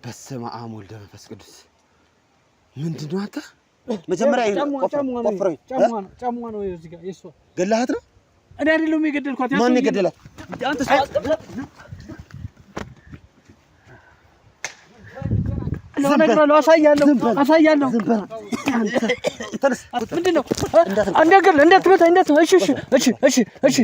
በስመ አብ ወልድ መንፈስ ቅዱስ ምንድን ነው አንተ መጀመሪያ ጫማ ነው እዚህ ጋር የእሷ ገላሃት ነው እኔ አይደለም የገደልኳት ማን የገደላት አንተ ነው ነግረው አሳያለሁ ምንድነው እንዳትመታ እሺ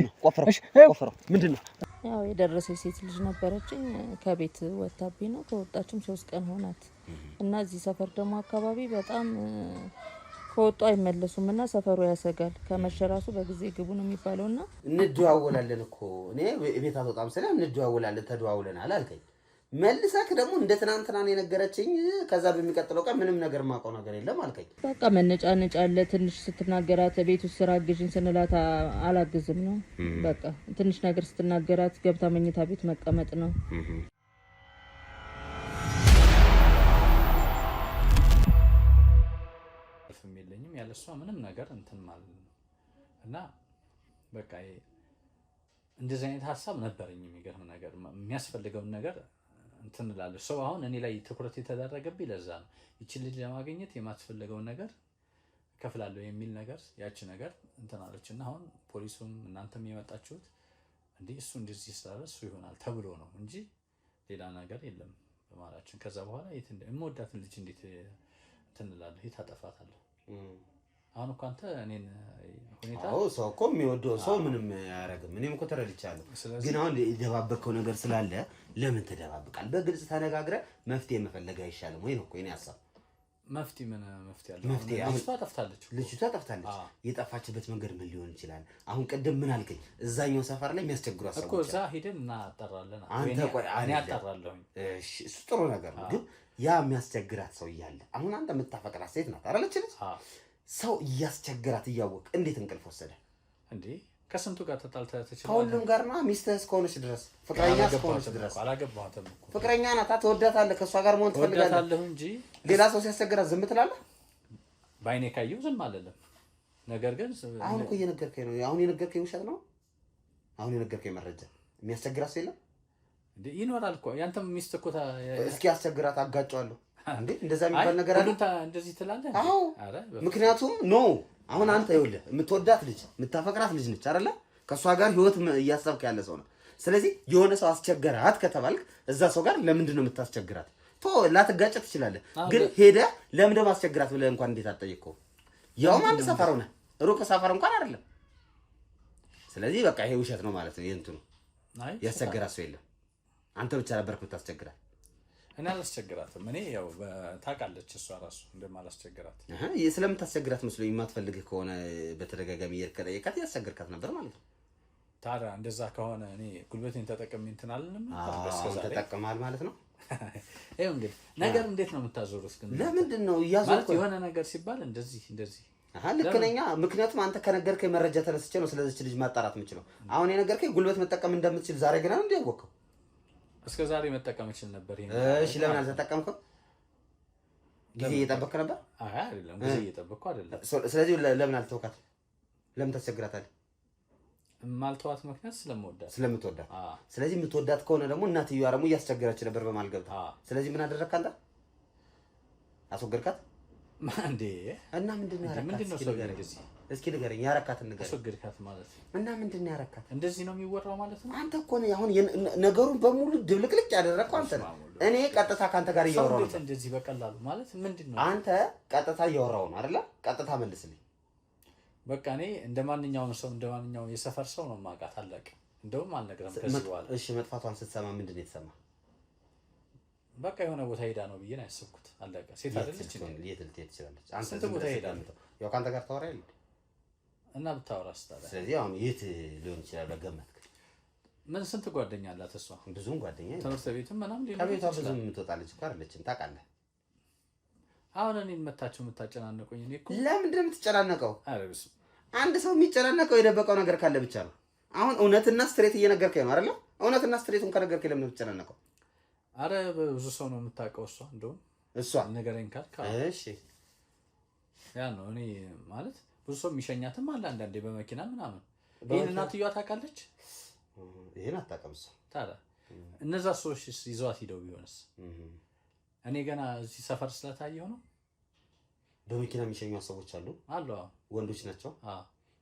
ምንድነው ያው የደረሰች ሴት ልጅ ነበረችኝ ከቤት ወጣብኝ ነው ከወጣችም 3 ቀን ሆናት እና እዚህ ሰፈር ደግሞ አካባቢ በጣም ከወጡ አይመለሱምና ሰፈሩ ያሰጋል ከመሸራሱ በጊዜ ግቡ ነው የሚባለውና እንደዋወላለን እኮ እኔ ቤት አትወጣም ሰላም እንደዋወላለን ተደዋውለናል አልከኝ መልሰክ ደግሞ እንደ ትናንትና ነው የነገረችኝ ከዛ በሚቀጥለው ቀን ምንም ነገር ማውቀው ነገር የለም አልከኝ በቃ መነጫነጫ አለ ትንሽ ስትናገራት ቤት ውስጥ ስራ አግዥኝ ስንላት አላግዝም ነው በቃ ትንሽ ነገር ስትናገራት ገብታ መኝታ ቤት መቀመጥ ነው ፈሚለኝም ያለሷ ምንም ነገር እንትን ማለት ነው እና በቃ እንደዚህ አይነት ሐሳብ ነበርኝ የሚገርም ነገር የሚያስፈልገው ነገር እንትን እላለሁ ሰው አሁን እኔ ላይ ትኩረት የተደረገብኝ ለዛ ነው እቺ ልጅ ለማግኘት የማትፈልገው ነገር ከፍላለሁ የሚል ነገር ያቺ ነገር እንትን አለችና አሁን ፖሊሱም እናንተም የመጣችሁት እንዴ እሱ እንደዚህ ስላለ እሱ ይሆናል ተብሎ ነው እንጂ ሌላ ነገር የለም በማላችን ከዛ በኋላ የምወዳትን ልጅ እንዴት እንትን እላለሁ የታጠፋታለሁ አሁን እኮ አንተ እኔን ሁኔታ ሰው እኮ የሚወደው ሰው ምንም አያረግም እኔም እኮ ተረድቻለሁ ግን አሁን የደባበከው ነገር ስላለ ለምን ተደባብቃል በግልጽ ተነጋግረ መፍትሄ መፈለግ አይሻልም ወይ ነው እኮ እኔ ሐሳብ መፍትሄ ምን መፍትሄ አለ ልጅቷ ጠፍታለች የጠፋችበት መንገድ ምን ሊሆን ይችላል አሁን ቀደም ምን አልከኝ እዛኛው ሰፈር ላይ የሚያስቸግሩ አሰቦች እኮ እዛ ሄደን እናጣራለን አንተ ቆይ እኔ አጣራለሁ እሺ እሱ ጥሩ ነገር ነው ግን ያ የሚያስቸግራት ሰው ይያለ አሁን አንተ የምታፈቅራት ሴት ናት አይደለች ሰው እያስቸገራት እያወቅ እንዴት እንቅልፍ ወሰደ እንዴ ከስንቱ ጋር ተጣልተህ ከሁሉም ጋር ነው ሚስትህ እስከሆነች ድረስ ፍቅረኛ እስከሆነች ድረስ አላገባህም እኮ ፍቅረኛ ናት ትወዳታለህ ከሷ ጋር መሆን ትፈልጋለህ እንጂ ሌላ ሰው ሲያስቸግራት ዝም ትላለህ ባይኔ ካየው ዝም አለለም ነገር ግን አሁን እኮ እየነገርከኝ ነው አሁን የነገርከኝ ውሸት ነው አሁን የነገርከኝ መረጃ የሚያስቸግራት ሰው የለም እንዴ ይኖራል እኮ ያንተም ሚስት እኮ እስኪ አስቸግራት አጋጫዋለሁ እንዴ እንደዛ የሚባል ነገር አለ እንደዚህ ትላለህ አዎ ምክንያቱም ኖ አሁን አንተ ይኸውልህ የምትወዳት ልጅ የምታፈቅራት ልጅ ነች አይደለ ከሷ ጋር ህይወት እያሰብክ ያለ ሰው ነው ስለዚህ የሆነ ሰው አስቸገራት ከተባልክ እዛ ሰው ጋር ለምንድን ነው የምታስቸግራት ላትጋጭ ትችላለህ ግን ሄደ ለምን ደግሞ አስቸግራት ብለህ እንኳን እንዴት አትጠይቀው ያው አንድ ሰፈር ሆነ ሩቅ ሰፈር እንኳን አይደለም ስለዚህ በቃ ይሄ ውሸት ነው ማለት ነው የእንትኑ ያስቸገራት ሰው የለም አንተ ብቻ ነበርክ የምታስቸግራት እኔ አላስቸግራትም እኔ ያው ታውቃለች እሷ ራሱ እንደማላስቸግራት ስለምታስቸግራት መስሎኝ የማትፈልግህ ከሆነ በተደጋጋሚ እየከጠየቃት ያስቸግርካት ነበር ማለት ነው ታዲያ እንደዛ ከሆነ እኔ ጉልበቴን ተጠቅሜ እንትን አልልም ተጠቅማል ማለት ነው ይሄው እንግዲህ ነገር እንዴት ነው የምታዞሩት ግን ለምንድን ነው ያዞርኩ የሆነ ነገር ሲባል እንደዚህ ልክ ነኝ ምክንያቱም አንተ ከነገርከኝ መረጃ ተነስቼ ነው ስለዚህ ልጅ ማጣራት የምችለው አሁን የነገርከኝ ጉልበት መጠቀም እንደምትችል ዛሬ ገና ነው ያወቅኸው እስከ ዛሬ መጠቀም ይችላል ነበር እሺ ለምን አልተጠቀምከው ጊዜ እየጠበቅክ ነበር አይ አይደለም ጊዜ እየጠበቅኩ አይደለም ስለዚህ ለምን አልተውካት ለምን ታስቸግራታለህ ማልተዋት ምክንያት ስለምትወዳት ስለዚህ የምትወዳት ከሆነ ደግሞ እናትየዋ ደግሞ እያስቸገረች ነበር በማልገብታ ስለዚህ ምን አደረግክ አንተ አስወገድካት እንዴ እና ምንድነው እንደዚህ እስኪ ንገረኝ ያረካትን ንገረኝ አስወገድካት ማለት እና ምንድነው ያረካት እንደዚህ ነው የሚወራው ማለት ነው አንተ እኮ ነው አሁን ነገሩን በሙሉ ድብልቅልቅ ያደረግከው አንተ ነህ እኔ ቀጥታ ካንተ ጋር እያወራሁ ነው እንደዚህ በቀላሉ ማለት ምንድነው አንተ ቀጥታ እያወራሁ ነው አይደለ ቀጥታ መልስልኝ በቃ እኔ እንደማንኛውም ሰው እንደማንኛውም የሰፈር ሰው ነው ማውቃት አለቀ እንደውም አልነግረም ከዚህ በኋላ እሺ መጥፋቷን ስትሰማ ምንድነው የተሰማ በቃ የሆነ ቦታ ሄዳ ነው ብዬ ነው ያሰብኩት አለቀ ሴት አይደለች እንዴ የት ልትሄድ ትችላለች አንተ ቦታ ሄዳ ነው ያው ካንተ ጋር ታወራ አይደል እና ብታወራስ ታዲያ ስለዚህ አሁን የት ሊሆን ይችላል በገመትክ ምን ስንት ጓደኛ አላት እሷ ብዙም ጓደኛ ትምህርት ቤትም ምናምን ከቤቷ ብዙም የምትወጣለች እኮ አይደለችም ታውቃለህ አሁን እኔን መታችሁ የምታጨናነቁኝ እኔ እኮ ለምንድን ነው የምትጨናነቀው አንድ ሰው የሚጨናነቀው የደበቀው ነገር ካለ ብቻ ነው አሁን እውነትና ስትሬት እየነገርከኝ ነው አይደል እውነትና ስትሬቱን ከነገርከኝ ለምን የምትጨናነቀው አረ ብዙ ሰው ነው የምታውቀው እሷ እንደውም እሷ ነገረኝ ካልካ እሺ ያ ነው እኔ ማለት ብዙ ሰው የሚሸኛትም አለ አንዳንዴ በመኪና ምናምን ይሄን እናትየዋ ታውቃለች ይሄን አታውቅም እሷ ታዲያ እነዛ ሰዎች ይዘዋት ሄደው ቢሆንስ እኔ ገና እዚህ ሰፈር ስለታየው ነው። በመኪና የሚሸኙ ሰዎች አሉ አሉ። ወንዶች ናቸው።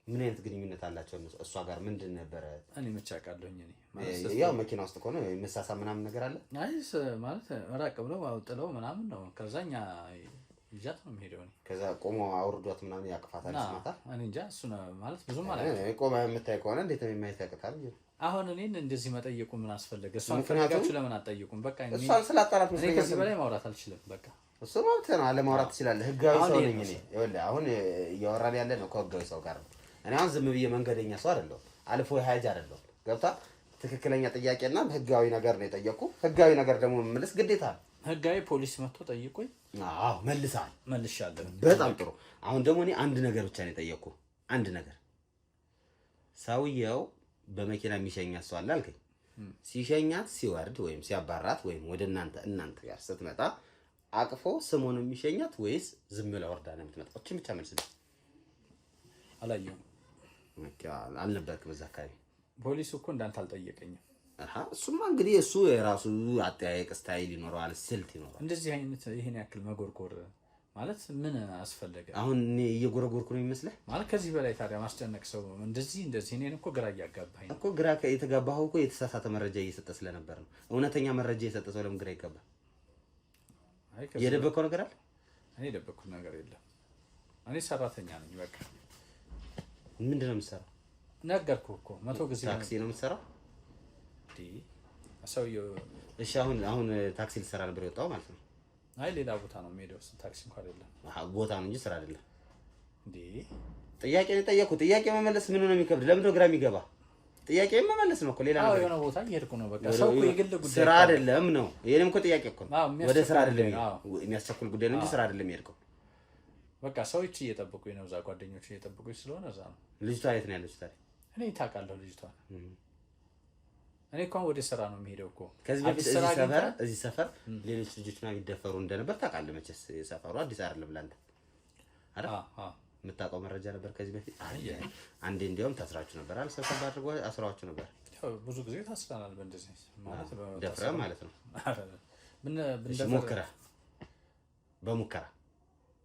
ምን አይነት ግንኙነት አላቸው እሷ ጋር ምንድን ነበረ? እኔ መቻቃለሁኝ እኔ ማለት ያው መኪና ውስጥ ከሆነ መሳሳ ምናምን ነገር አለ። አይስ ማለት ራቅ ብለው አውጥለው ምናምን ነው። ከዛኛ ይጃት ነው የሚሄደው። እኔ ከዛ ቆሞ አውርዷት ምናምን ያቅፋታል ስማታ። እኔ እንጃ እሱ ነው ማለት ብዙም ማለት ነው። ቆማ የምታይ ከሆነ እንዴት ነው የማይት ያቅታል? አሁን እኔን እንደዚህ መጠየቁ ምን አስፈለገ? እሷን ፈልጋችሁ ለምን አትጠይቁም? በቃ እሷን ስላጣራት እኔ ከዚህ በላይ ማውራት አልችልም። በቃ እሱ ማለት ነው አለ ማውራት ትችላለህ። ህጋዊ ሰው ነኝ እኔ። ይኸውልህ አሁን እያወራን ያለ ነው ከህጋዊ ሰው ጋር ነው። እኔ አሁን ዝም ብዬ መንገደኛ ሰው አይደለሁም። አልፎ ሀጅ አይደለሁም። ገብቶሃል? ትክክለኛ ጥያቄና ህጋዊ ነገር ነው የጠየቁ። ህጋዊ ነገር ደግሞ መመለስ ግዴታ ነው። ህጋዊ ፖሊስ መጥቶ ጠይቆኝ አዎ መልሻለሁ። በጣም ጥሩ። አሁን ደግሞ እኔ አንድ ነገር ብቻ ነው የጠየቁ። አንድ ነገር ሰውየው በመኪና የሚሸኛት ሰው አለ አልከኝ። ሲሸኛት ሲወርድ ወይም ሲያባራት ወይም ወደ እናንተ ጋር ስትመጣ አቅፎ ስሙን የሚሸኛት ወይስ ዝም ብላ ወርዳ ነው የምትመጣው? እቺ ብቻ መልስልኝ። አላየሁም። አልነበርክም እዛ አካባቢ? ፖሊሱ እኮ እንዳንተ አልጠየቀኝም። እሱማ እንግዲህ እሱ የራሱ አጠያየቅ ስታይል ይኖረዋል፣ ስልት ይኖረዋል። እንደዚህ አይነት ይሄን ያክል መጎርጎር ማለት ምን አስፈለገ? አሁን እኔ እየጎረጎርኩ ነው የሚመስልህ ማለት ከዚህ በላይ ታዲያ ማስጨነቅ ሰው እንደዚህ እኔን እኮ ግራ እያጋባኝ ነው እኮ። ግራ የተጋባኸው እኮ የተሳሳተ መረጃ እየሰጠ ስለነበር ነው። እውነተኛ መረጃ እየሰጠ ሰው ለምን ግራ ይጋባል? የደበቀው ነገር አለ? እኔ የደበቅኩት ነገር የለም። እኔ ሰራተኛ ነኝ በቃ። ምንድን ነው የምትሰራው? ነገርኩህ እኮ 100 ጊዜ። ታክሲ ነው የምትሰራው? ሰውዬው እሺ፣ አሁን ታክሲ ልትሰራ ነበር የወጣው ማለት ነው? አይ ሌላ ቦታ ነው የምሄደው። ታክሲ እንኳን አይደለም ቦታ ነው እንጂ ስራ አይደለም። እንዴ ጥያቄ ነው የጠየኩት። ጥያቄ መመለስ ምን ነው የሚከብድ? ለምን ነው ግራ የሚገባ? ጥያቄ መመለስ ነው እኮ ሌላ ነገር። የሆነ ቦታ እየሄድኩ ነው በቃ። ሰው እኮ የግል ጉዳይ ስራ አይደለም ነው። ይሄንም እኮ ጥያቄ እኮ ነው። ወደ ስራ አይደለም የሚያስቸኩል ጉዳይ ነው እንጂ ስራ አይደለም የሄድከው። በቃ ሰዎች እየጠበቁኝ ነው እዛ፣ ጓደኞች እየጠበቁኝ ስለሆነ እዛ ነው። ልጅቷ የት ነው ያለችው ታዲያ? እኔ ታውቃለሁ ልጅቷን። እኔ እንኳን ወደ ስራ ነው የሚሄደው እኮ። ከዚህ በፊት እዚህ ሰፈር ሌሎች ልጆች ምናምን ይደፈሩ እንደነበር ታውቃለህ መቼስ። ሰፈሩ አዲስ አይደለም ለአንተ አይደል? የምታውቀው መረጃ ነበር ከዚህ በፊት? አንዴ እንዲያውም ታስራችሁ ነበር አይደል? ሰፈር አድርጎ አስራችሁ ነበር። ብዙ ጊዜ ታስረናል በእንደዚህ ማለት ደፍረህ ማለት ነው።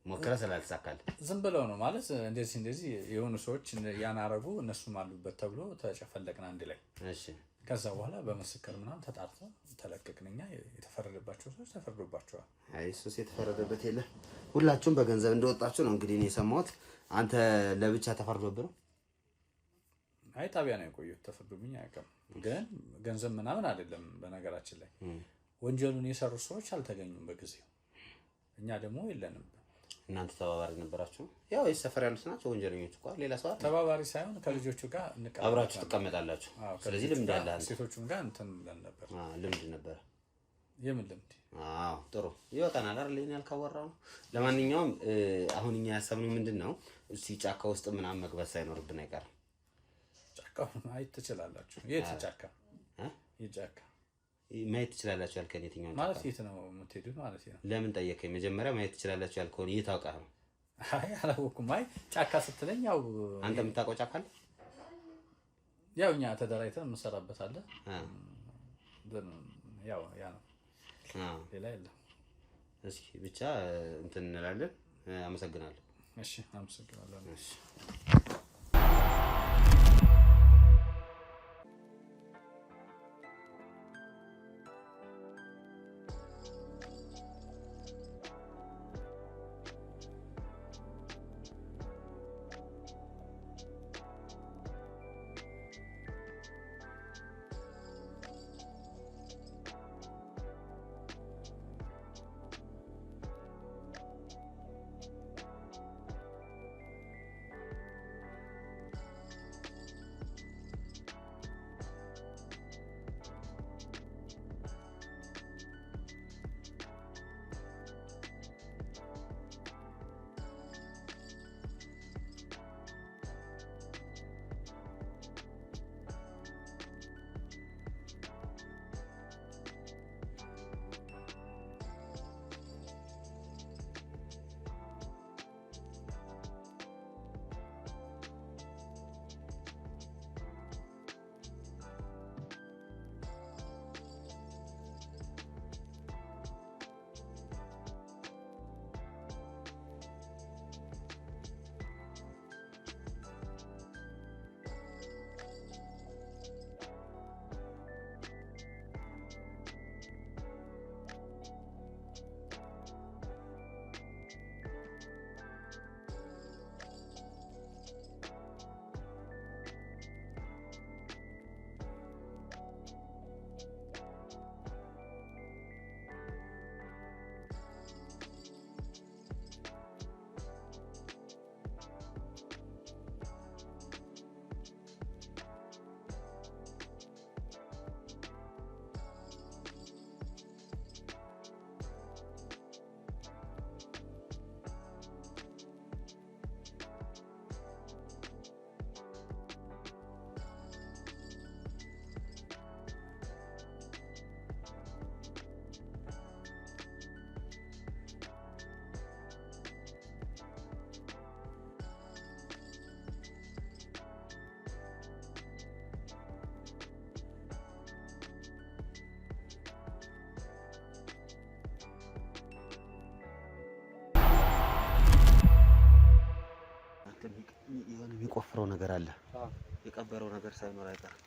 ሙከራ ስላልተሳካልህ ዝም ብለው ነው ማለት እንደዚህ የሆኑ ሰዎች ያን አረጉ፣ እነሱም አሉበት ተብሎ ተጨፈለቅን አንድ ላይ። እሺ ከዛ በኋላ በምስክር ምናምን ተጣርቶ ተለቀቅን። እኛ የተፈረደባቸው ሰዎች ተፈርዶባቸዋል። አይ እሱስ የተፈረደበት የለ። ሁላችሁም በገንዘብ እንደወጣችሁ ነው እንግዲህ እኔ የሰማሁት። አንተ ለብቻ ተፈርዶብህ ነው? አይ ጣቢያ ነው የቆየሁት። ተፈርዶብኝ አያውቅም። ግን ገንዘብ ምናምን አይደለም። በነገራችን ላይ ወንጀሉን የሰሩ ሰዎች አልተገኙም በጊዜው። እኛ ደግሞ የለንም። እናንተ ተባባሪ ነበራችሁ? ያው የሰፈር ያሉት ናቸው ወንጀለኞች እኮ ሌላ ሰው አይደል? ተባባሪ ሳይሆን ከልጆቹ ጋር አብራችሁ ትቀመጣላችሁ። ስለዚህ ልምድ አለ። ሴቶቹም ጋር እንትን ብለን ነበር። ልምድ ነበር። የምን ልምድ? ጥሩ ይወጣናል አይደል? እኔ ያልካወራው ነው። ለማንኛውም አሁን እኛ ያሰብነው ምንድነው እስቲ ጫካ ውስጥ ምናምን መግባት ሳይኖርብን አይቀርም። ጫካው ማየት ትችላላችሁ። የት ጫካ? የጫካ ማየት ትችላላችሁ ያልከኝ የትኛው ማለት የት ነው የምትሄዱት ማለት ነው? ለምን ጠየቀኝ? መጀመሪያ ማየት ትችላላችሁ ያልከውን የት አውቃህ ነው? አይ አላወኩም። አይ ጫካ ስትለኝ ያው አንተ የምታውቀው ጫካ አለ? ያው እኛ ተደራጅተን የምንሰራበት አለ። ያው ያ ነው፣ ሌላ የለም። እስኪ ብቻ እንትን እንላለን። አመሰግናለሁ። እሺ አመሰግናለሁ። እሺ የሚቆፍረው ነገር አለ። የቀበረው ነገር ሳይኖር አይቀርም።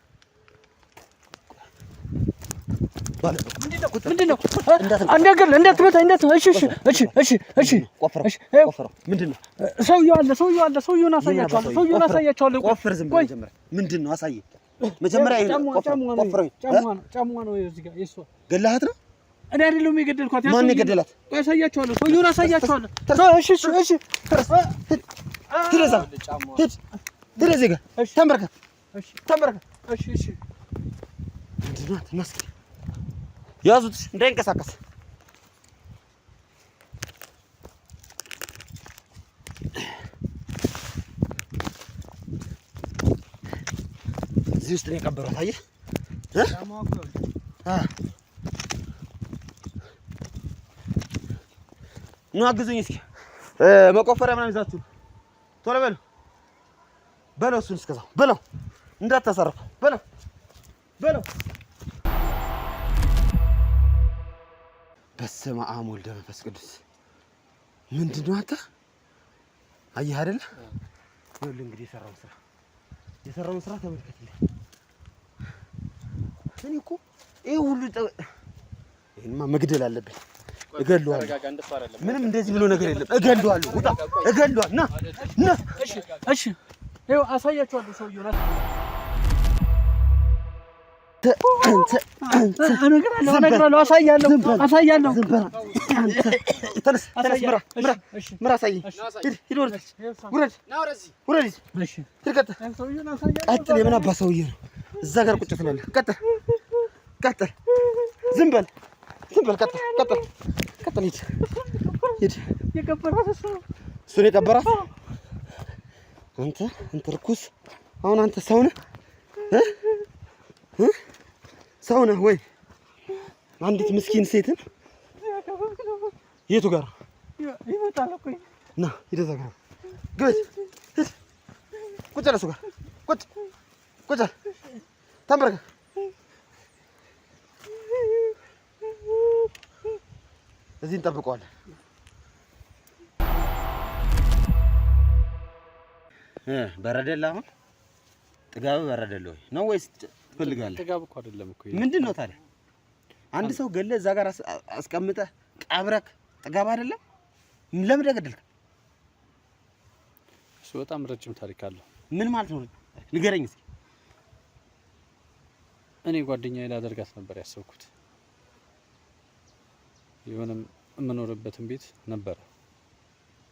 ምንድነው? ምንድነው? ሰውየውን አሳያቸዋለሁ። ቆፍር፣ ዝም ብለህ መጀመሪያ ምንድነው? አሳየኝ መጀመሪያ። ቆፍረው። ጫሟ ነው እዚህ ጋር የእሷ። ገላሃት ነው? እኔ አይደለሁም የገደልኳት። ማን ነው የገደላት? አሳያቸዋለሁ። ሰውየውን አሳያቸዋለሁ። ሂድ እዚህ ጋር ተንበርከክ። ምንድነው? አትመስል። ያዙት እንዳይንቀሳቀስ። እዚህ ውስጥ ነው የቀበሩት። አየህ? ኑ አግዙኝ እስኪ። መቆፈሪያ ምናምን ይዛችሁ ቶሎ በለው። እሱን እስከዛው በለው፣ እንዳታሳርፈው በለው። በስመ አብ ወልደ መንፈስ ቅዱስ። ምንድን ነው አንተ? አየህ አይደለ? ይኸውልህ እንግዲህ የሰራውን ስራ ተመልከትልኝ። እኔ እኮ ይሄ ሁሉ ይሄንማ መግደል አለብኝ። እገለዋለሁ። ምንም እንደዚህ ብሎ ነገር የለም። እገለዋለሁ። ውጣ! እገለዋለሁ። ና። እሺ፣ ይኸው አሳያችኋለሁ ሰውዬውን። እነግራለሁ። አሳያለሁ። ተነስ፣ ምራ፣ አሳየኝ። ሂድ፣ ውረድ። ቀጥል። የምን አባ ሰውዬ ነው? እዛ ጋር ቁጭ ትላለህ። ቀጥል። ዝም በል። ቀጥል። ሂድ። እሱን የቀበራት አንተ ርኩስ። አሁን አንተ ሰው ነህ? ሰው ነህ ወይ? አንዲት ምስኪን ሴትን የቱ ጋር ይመጣል እኮ ና፣ ሂድ እዛ ጋር ግበት። ሂድ፣ ቁጭ አለ እሱ ጋር ቁጭ አለ። ተንበርከክ። እዚህ እንጠብቀዋለን። በረደልህ? አሁን ጥጋብህ በረደልህ ወይ ነው ወይስ ትፈልጋለህ? ጥጋብ እኮ አይደለም እኮ። ምንድን ነው ታዲያ? አንድ ሰው ገለህ እዛ ጋር አስቀምጠህ ቀብረክ ጥጋብ አይደለም? ለምን ገደልክ? እሱ በጣም ረጅም ታሪክ አለው። ምን ማለት ነው? ንገረኝ እስኪ። እኔ ጓደኛዬ ላደርጋት ነበር ያሰብኩት። የሆነም የምኖርበትን ቤት ነበረ፣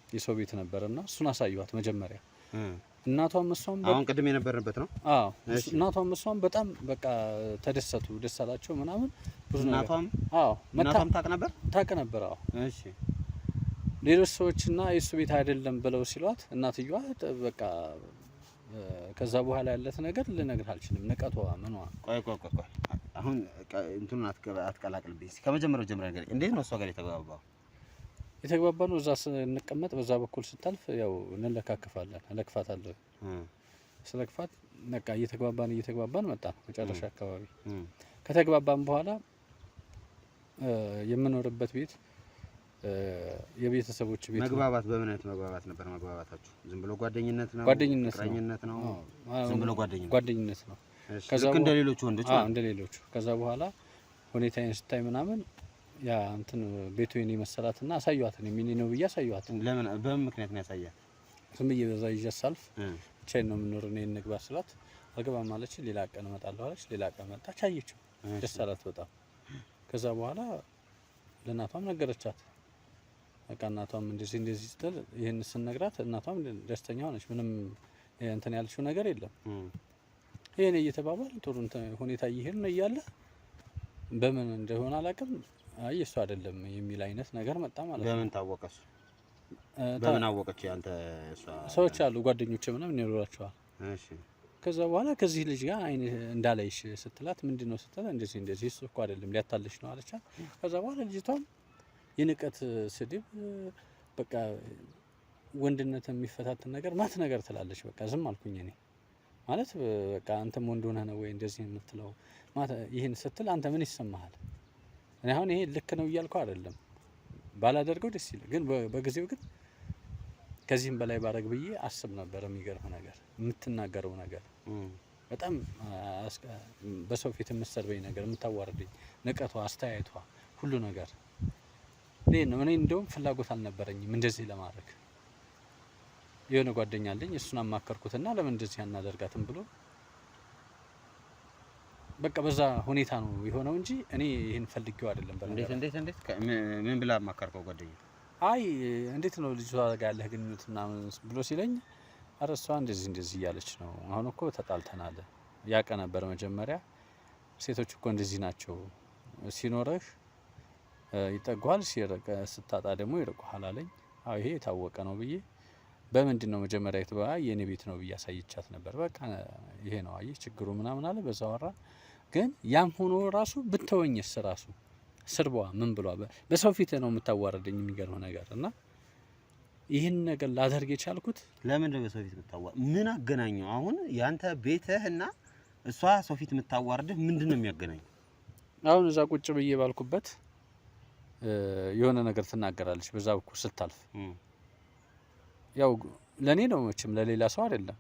የሰው ቤት ነበረና እሱን አሳየኋት መጀመሪያ። እናቷም እሷም አሁን ቅድም የነበርንበት ነው። አዎ፣ እናቷም እሷም በጣም በቃ ተደሰቱ፣ ደስ አላቸው ምናምን ብዙ ነገር። እናቷም እናቷም ታውቅ ነበር። አዎ፣ እሺ። ሌሎች ሰዎችና የሱ ቤት አይደለም ብለው ሲሏት እናትየዋ በቃ ከዛ በኋላ ያለት ነገር ልነግርህ አልችልም። ንቀቷ ምኗ። ቆይ አሁን እንትኑን አትቀላቅልብኝ። ከመጀመሪያው ጀምረን ነገር እንዴት ነው እሷ ጋር የተግባባነው? እዛ ስንቀመጥ በዛ በኩል ስታልፍ ያው እንለካከፋለን። እለክፋታለሁ። ስለክፋት በቃ እየተግባባን መጣን። መጨረሻ አካባቢ ከተግባባን በኋላ የምኖርበት ቤት የቤተሰቦች ቤት። መግባባት በምን አይነት መግባባት ነበር መግባባታችሁ? ዝም ብሎ ጓደኝነት ነው? ፍቅረኝነት ነው? ዝም ብሎ ጓደኝነት ነው። ከዛ እንደ ሌሎቹ ወንዶች እንደ ሌሎቹ። ከዛ በኋላ ሁኔታዬን ስታይ ምናምን ያ እንትን ቤቱ የኔ መሰላትና አሳየኋት። እኔ ምን ነው ብዬ አሳየኋት። ለምን በምን ምክንያት ነው ያሳያት? ዝም ብዬ በዛ ይዤ ሳልፍ ብቻዬን ነው የምኖር እኔ እንግባ ስላት አልገባም አለች። ሌላ ቀን እመጣለሁ አለች። ሌላ ቀን መጣች። አየችው፣ ደስ አላት በጣም። ከዛ በኋላ ለእናቷም ነገረቻት። በቃ እናቷም እንደዚህ ስትል ይሄን ስንነግራት እናቷም ደስተኛ ሆነች። ምንም እንትን ያልሽው ነገር የለም። ይሄን እየተባባል ጥሩ ሁኔታ እየሄድን እያለ በምን እንደሆነ አላውቅም፣ አይ እሱ አይደለም የሚል አይነት ነገር መጣ ማለት ነው። በምን ታወቀሽ? በምን አወቀች? አንተ ሰዎች አሉ ጓደኞቼ ምናምን ይኖራቸዋል። እሺ። ከዛ በኋላ ከዚህ ልጅ ጋር አይን እንዳላይሽ ስትላት ምንድነው ስትላት እንደዚህ እሱ እኮ አይደለም ሊያታልሽ ነው አለቻት። ከዛ በኋላ ልጅቷም የንቀት ስድብ በቃ ወንድነት የሚፈታተን ነገር ማት ነገር ትላለች። በቃ ዝም አልኩኝ እኔ ማለት በቃ አንተም ወንድ ሆነህ ነው ወይ እንደዚህ የምትለው? ማታ ይሄን ስትል አንተ ምን ይሰማሃል? እኔ አሁን ይሄ ልክ ነው እያልኩ አይደለም፣ ባላደርገው ደስ ይላል። ግን በጊዜው ግን ከዚህም በላይ ባረግ ብዬ አስብ ነበር። የሚገርም ነገር የምትናገረው ነገር በጣም በሰው ፊት የምትሰርበኝ ነገር፣ የምታዋርደኝ ንቀቷ፣ አስተያየቷ፣ ሁሉ ነገር እኔ እንደውም ፍላጎት አልነበረኝም እንደዚህ ለማድረግ። የሆነ ጓደኛ አለኝ እሱን አማከርኩትና ለምን እንደዚህ አናደርጋትም ብሎ በቃ በዛ ሁኔታ ነው የሆነው እንጂ እኔ ይሄን ፈልጌው አይደለም። እንዴት ምን ብላ አማከርከው ጓደኛ? አይ እንዴት ነው ልጅቷ ጋር ያለህ ግንኙነት ምናምን ብሎ ሲለኝ ኧረ እሷ እንደዚህ እያለች ነው፣ አሁን እኮ ተጣልተናል። ያቀ ነበር መጀመሪያ ሴቶች እኮ እንደዚህ ናቸው፣ ሲኖርህ ይጠጓል፣ ስታጣ ደግሞ ይርቁሃል አለኝ። አዎ ይሄ የታወቀ ነው ብዬ በምንድን ነው መጀመሪያ የኔ ቤት ነው ብዬ አሳይቻት ነበር። በቃ ይሄ ነው አየህ ችግሩ ምናምን አለ። በዛ ወራ ግን ያም ሆኖ ራሱ ብተወኝስ ራሱ ስርቧ ምን ብሏ በሰው ፊት ነው የምታዋረደኝ። የሚገርም ነገር እና ይህን ነገር ላደርግ የቻልኩት ለምን ነው? በሰው ፊት የምታዋር ምን አገናኘው? አሁን ያንተ ቤትህ እና እሷ ሰው ፊት የምታዋርድህ ምንድነው የሚያገናኘው? አሁን እዛ ቁጭ ብዬ ባልኩበት የሆነ ነገር ትናገራለች በዛ በኩል ስታልፍ። ያው ለኔ ነው መቼም ለሌላ ሰው አይደለም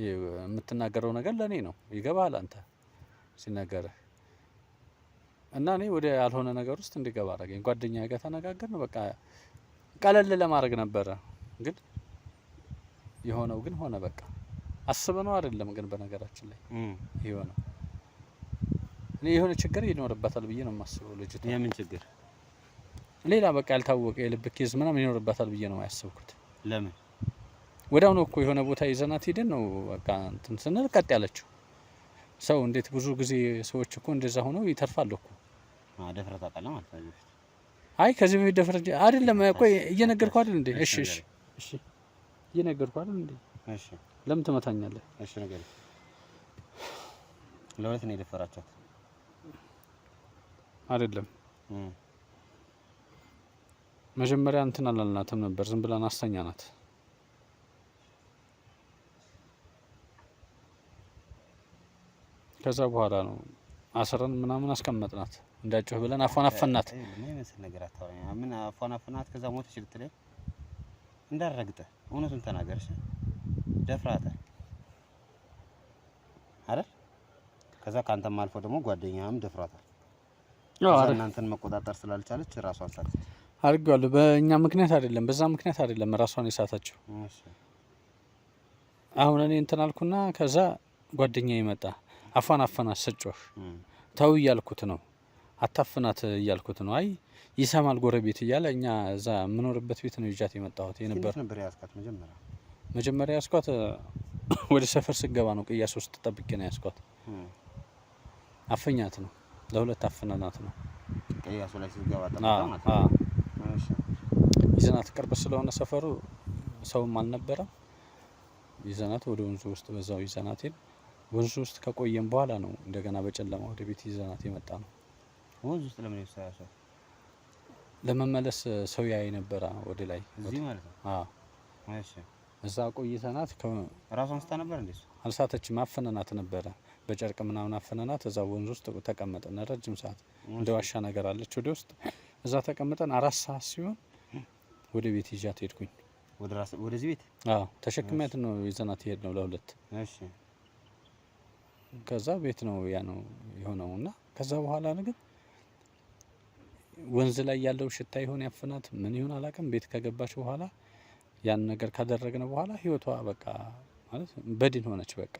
የምትናገረው ነገር ለኔ ነው። ይገባሃል አንተ ሲነገርህ እና እኔ ወደ ያልሆነ ነገር ውስጥ እንድገባ አደረገኝ። ጓደኛዬ ጋር ተነጋገርን። በቃ ቀለል ለማድረግ ነበረ፣ ግን የሆነው ግን ሆነ። በቃ አስበነው አይደለም ግን በነገራችን ላይ የሆነው እኔ የሆነ ችግር ይኖርባታል ብዬ ነው የማስበው። ልጅቷ የምን ችግር? ሌላ በቃ ያልታወቀ የልብ ኬዝ ምናምን ይኖርባታል ብዬ ነው ያሰብኩት። ለምን? ወዲያው ነው እኮ የሆነ ቦታ ይዘናት ሄደን ነው በቃ እንትን ስንል ቀጥ ያለችው። ሰው እንዴት ብዙ ጊዜ ሰዎች እኮ እንደዛ ሆነው ይተርፋሉ እኮ። ደፍረህ ታውቃለህ ማለት ነው? አይ ከዚህ በፊት ደፍረህ አይደለም። ቆይ እየነገርኩህ አይደል እንዴ? እሺ እየነገርኩህ አይደል እንዴ? እሺ ለምን ትመታኛለህ? እሺ ነገር ለሁለት ነው የደፈራቻት አይደለም። መጀመሪያ እንትን አላልናትም ነበር፣ ዝም ብለን አስተኛናት። ከዛ በኋላ ነው አስረን ምናምን አስቀመጥናት እንዳጮህ ብለን አፏን አፈናት። ምን ይመስል ነገር አታወራኝ? ምን አፏን አፈናት? ከዛ ሞተች ልትለኝ እንዳረግጠ እውነቱን ተናገርሽ። ደፍራታል አይደል? ከዛ ካንተም አልፎ ደግሞ ጓደኛም ደፍራታል። እናንተን መቆጣጠር ስላልቻለች ራሷን ሳተች። አድርጓል። በእኛ ምክንያት አይደለም፣ በዛ ምክንያት አይደለም ራሷን የሳተችው። አሁን እኔ እንትን አልኩና ከዛ ጓደኛዬ መጣ። አፏን አፈናት ስጮህ ተው እያልኩት ነው፣ አታፍናት እያልኩት ነው። አይ ይሰማል ጎረቤት እያለ እኛ እዛ የምኖርበት ቤት ነው ይዣት የመጣሁት የነበር። መጀመሪያ ያስኳት ወደ ሰፈር ስገባ ነው። ቅያስ ውስጥ ጠብቄ ነው ያስኳት። አፈኛት ነው ለሁለት አፈናናት ነው። ቅያሱ ላይ ስገባ ጠብቃ ማለት ነው። እሺ ይዘናት ቅርብ ስለሆነ ሰፈሩ ሰውም አልነበረም። ይዘናት ወደ ወንዙ ውስጥ በዛው ይዘናት ወንዙ ውስጥ ከቆየን በኋላ ነው እንደገና በጨለማ ወደ ቤት ይዘናት የመጣ ነው። ወንዙ ውስጥ ለምን ይሰራሻል? ለመመለስ ሰው ያይ ነበር ወደ ላይ እዚህ ማለት ነው። አዎ እሺ እዛ ቆይተናት ራሷን ስታ ነበር እንዴ? አልሳተችም። አፈነናት ነበረ በጨርቅ ምናምን አፈነናት። እዛ ወንዙ ውስጥ ተቀመጠን ረጅም ሰዓት። እንደ ዋሻ ነገር አለች ወደ ውስጥ። እዛ ተቀምጠን 4 ሰዓት ሲሆን ወደ ቤት ይዣት ሄድኩኝ። ወደዚህ ቤት? አዎ ተሸክሚያት ነው ይዘናት ሄድ ነው ለሁለት። እሺ ከዛ ቤት ነው ያ ነው የሆነውና ከዛ በኋላ ግን ወንዝ ላይ ያለው ሽታ ይሆን ያፈናት ምን ይሆን አላውቅም። ቤት ከገባች በኋላ ያን ነገር ካደረግነ በኋላ ህይወቷ በቃ ማለት በድን ሆነች። በቃ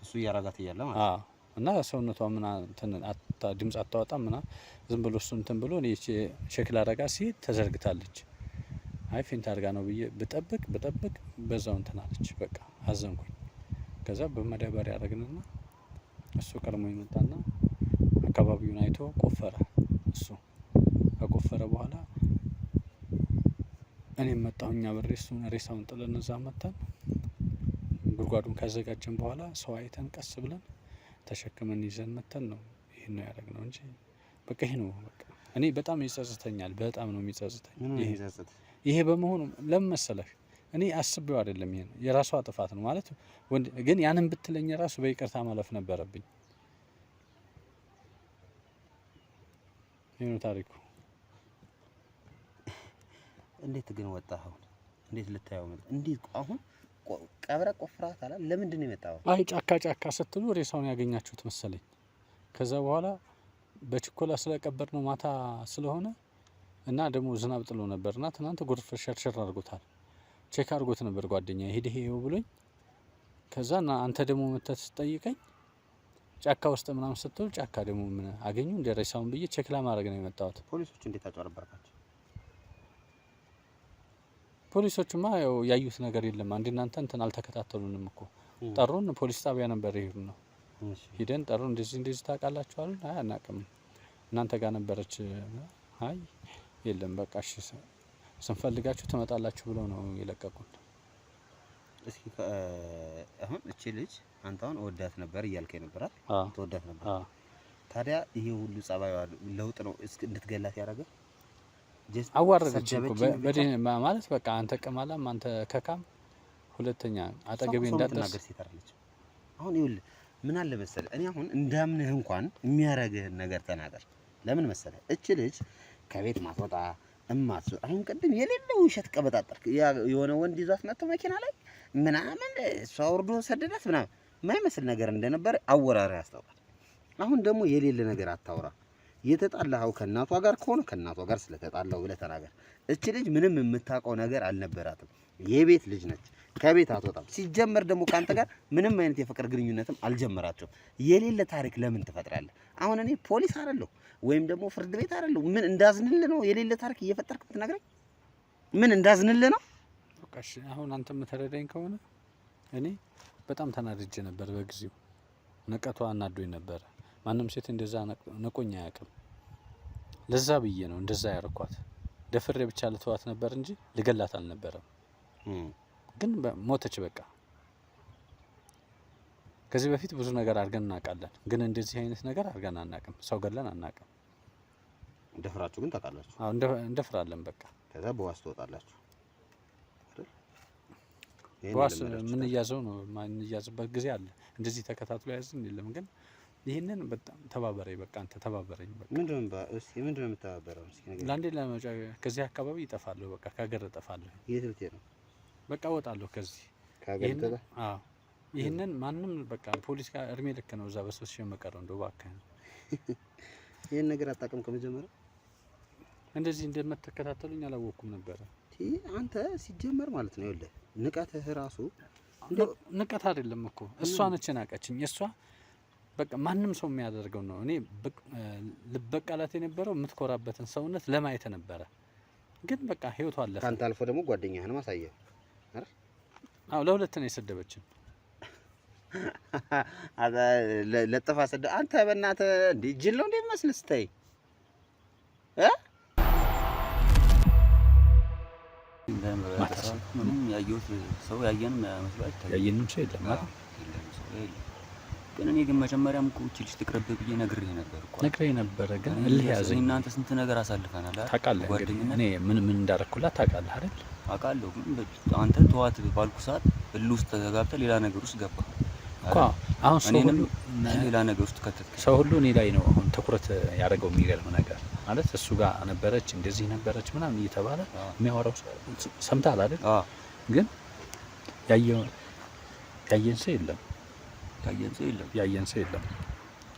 እሱ ያራጋት ይያለ ማለት አዎ። እና ሰውነቷ ምን ድምጽ አታወጣም ምና ዝም ብሎ እሱ እንትን ብሎ እኔ ሸክላ አረጋ ሲሄድ ተዘርግታለች። አይ ፌንት አርጋ ነው ብዬ ብጠብቅ በዛው እንትን አለች። በቃ አዘንኩኝ። ከዛ በመዳበሪያ ያረግንና እሱ ቀድሞ ይመጣና አካባቢውን አይቶ ቆፈረ። እሱ ከቆፈረ በኋላ እኔም መጣሁኝ አብሬ እሱን ሬሳውን ጥለን እዛ መጣን። ጉድጓዱን ካዘጋጀን በኋላ ሰው አይተን ቀስ ብለን ተሸክመን ይዘን መተን ነው ይሄን ነው ያደረግነው እንጂ በቃ ይሄ ነው በቃ። እኔ በጣም ይጸጽተኛል፣ በጣም ነው የሚጸጽተኝ ይሄ በመሆኑ። ለምን መሰለህ እኔ አስቤው አይደለም፣ ይሄን የራሷ ጥፋት ነው ማለት ወንድ ግን ያንን ብትለኝ ራሱ በይቅርታ ማለፍ ነበረብኝ። ይሄ ነው ታሪኩ። እንዴት ግን ወጣህ? አሁን እንዴት ልታየው ማለት እንዴት አሁን ቀብረ ቆፍራት አላ ለምንድን ነው የመጣው? አይ ጫካ ስትሉ ሬሳውን ያገኛችሁት መሰለኝ። ከዛ በኋላ በችኮላ ስለቀበር ነው ማታ ስለሆነ እና ደግሞ ዝናብ ጥሎ ነበርና ትናንት ጎርፍ ሸርሸር አድርጎታል። ቼክ አድርጎት ነበር ጓደኛ ሄደህ ይሄው ብሎኝ። ከዛና አንተ ደግሞ መተህ ስትጠይቀኝ ጫካ ውስጥ ምናምን ስትል ጫካ ደግሞ ምን አገኙ እንደ ሬሳውን ብዬ ቼክ ለማድረግ ነው የመጣሁት። ፖሊሶቹ እንዴት አጭበረበርካቸው? ፖሊሶቹማ ያው ያዩት ነገር የለም። አንድ እናንተ እንትን አልተከታተሉንም እኮ ጠሩን። ፖሊስ ጣቢያ ነበር ይሄድ ነው ሂደን ጠሩን። እንደዚህ ታውቃላችሁ አሉን። አይ አናውቅም እናንተ ጋር ነበረች። አይ የለም በቃ እሺ ስንፈልጋችሁ ትመጣላችሁ ብለው ነው የለቀቁን። እስኪ አሁን እቺ ልጅ አንተ አሁን ወዳት ነበር እያልከኝ ነበር አይደል? ተወዳት ነበር። ታዲያ ይሄ ሁሉ ጸባዩ ለውጥ ነው እንድትገላት ያደረገ? አዋረደች እኮ ማለት በቃ አንተ ቀማላም አንተ ከካም ሁለተኛ አጠገቤ እንዳትናገር ሲተርልች። አሁን ይኸውልህ ምን አለ መሰለህ እኔ አሁን እንዳምንህ እንኳን የሚያረግህን ነገር ተናገር። ለምን መሰለህ እቺ ልጅ ከቤት ማትወጣ አሁን ቅድም የሌለው ውሸት ቀበጣጠርክ። የሆነ ወንድ ይዟት መጥቶ መኪና ላይ ምናምን እሷ ወርዶ ሰደዳት ምናምን የማይመስል ነገር እንደነበር አወራራ ያስታውቃል። አሁን ደግሞ የሌለ ነገር አታውራ። የተጣላኸው ከእናቷ ጋር ከሆነ ከእናቷ ጋር ስለተጣላው ብለህ ተናገር። እቺ ልጅ ምንም የምታውቀው ነገር አልነበራትም። የቤት ልጅ ነች፣ ከቤት አትወጣም። ሲጀመር ደግሞ ካንተ ጋር ምንም አይነት የፍቅር ግንኙነትም አልጀመራቸውም። የሌለ ታሪክ ለምን ትፈጥራለህ? አሁን እኔ ፖሊስ አይደለሁ ወይም ደግሞ ፍርድ ቤት አይደለሁ። ምን እንዳዝንልህ ነው የሌለ ታሪክ እየፈጠርክ የምትነግረኝ? ምን እንዳዝንልህ ነው? በቃ እሺ አሁን አንተ የምትረዳኝ ከሆነ እኔ በጣም ተናድጄ ነበር በጊዜው። ንቀቷ አናዶኝ ነበር። ማንም ሴት እንደዛ ነቆኝ አያውቅም። ለዛ ብዬ ነው እንደዛ ያረኳት። ደፍሬ ብቻ ልተዋት ነበር እንጂ ልገላት አልነበረም። ግን ሞተች በቃ። ከዚህ በፊት ብዙ ነገር አድርገን እናውቃለን፣ ግን እንደዚህ አይነት ነገር አድርገን አናውቅም። ሰው ገለን አናውቅም። እንደፍራችሁ ግን ታውቃላችሁ? አዎ እንደፍራለን በቃ። ከዛ በዋስ ትወጣላችሁ። በዋስ ምን እያዘው ነው ማን እያዝበት ጊዜ አለ። እንደዚህ ተከታትሎ ያዝን የለም። ግን ይሄንን በጣም ተባበረኝ በቃ። አንተ ተባበረኝ በቃ። ምንድነው የምተባበረው? እስኪ ነገር ለአንዴ ለመጫ ከዚህ አካባቢ ይጠፋለሁ በቃ። ከሀገር እጠፋለሁ። የት ልትሄድ ነው? በቃ እወጣለሁ ከዚህ ከሀገር ተዳ። አዎ ይሄንን ማንም በቃ ፖሊስ ጋር እድሜ ልክ ነው እዛ በሶስት ሺህ መቀረው እንደው እባክህ። ይሄን ነገር አጣቀም ከመጀመሪያ እንደዚህ እንደምትከታተሉኝ አላወኩም ነበር። አንተ ሲጀመር ማለት ነው ይኸውልህ ንቀትህ ራሱ ንቀት አይደለም እኮ እሷ ነች ናቀችኝ። እሷ በቃ ማንም ሰው የሚያደርገው ነው። እኔ ልበቀላት የነበረው የምትኮራበትን ሰውነት ለማየት ነበረ። ግን በቃ ህይወቷ አለፈ። ካንተ አልፎ ደግሞ ጓደኛህን ማሳየ አይደል? አዎ ለሁለት ነው የሰደበችን። ለጥፋ ሰደ አንተ በእናትህ እንዴ ጅል ነው እንዴ መስልህ ስታይ ምንም ያየሁት ሰው ያየንም መስሏት ያየንም ሰው የለም አይደል? ግን እኔ ግን መጀመሪያም እኮ እቺ ልጅ ትቅርብ ብዬ ነግሬህ ነበር እኮ ግን እልህ ያዘኝ። እናንተ ስንት ነገር አሳልፈናል አይደል? ታውቃለህ እንግዲህ እኔ ምን እንዳረኩላት ታውቃለህ አይደል? አውቃለሁ። ግን አንተ ተዋት ባልኩ ሰዓት እልህ ውስጥ ተጋብተህ ሌላ ነገር ውስጥ ገባ እኮ። አሁን ሰው ሁሉ ሌላ ነገር ውስጥ ከተትከ ሰው ሁሉ እኔ ላይ ነው አሁን ትኩረት ያደረገው። የሚገርም ነገር ማለት እሱ ጋር ነበረች እንደዚህ ነበረች ምናምን እየተባለ የሚያወራው ሰምተሃል አይደል? ግን ያየን ሰው የለም። ያየን ሰው የለም።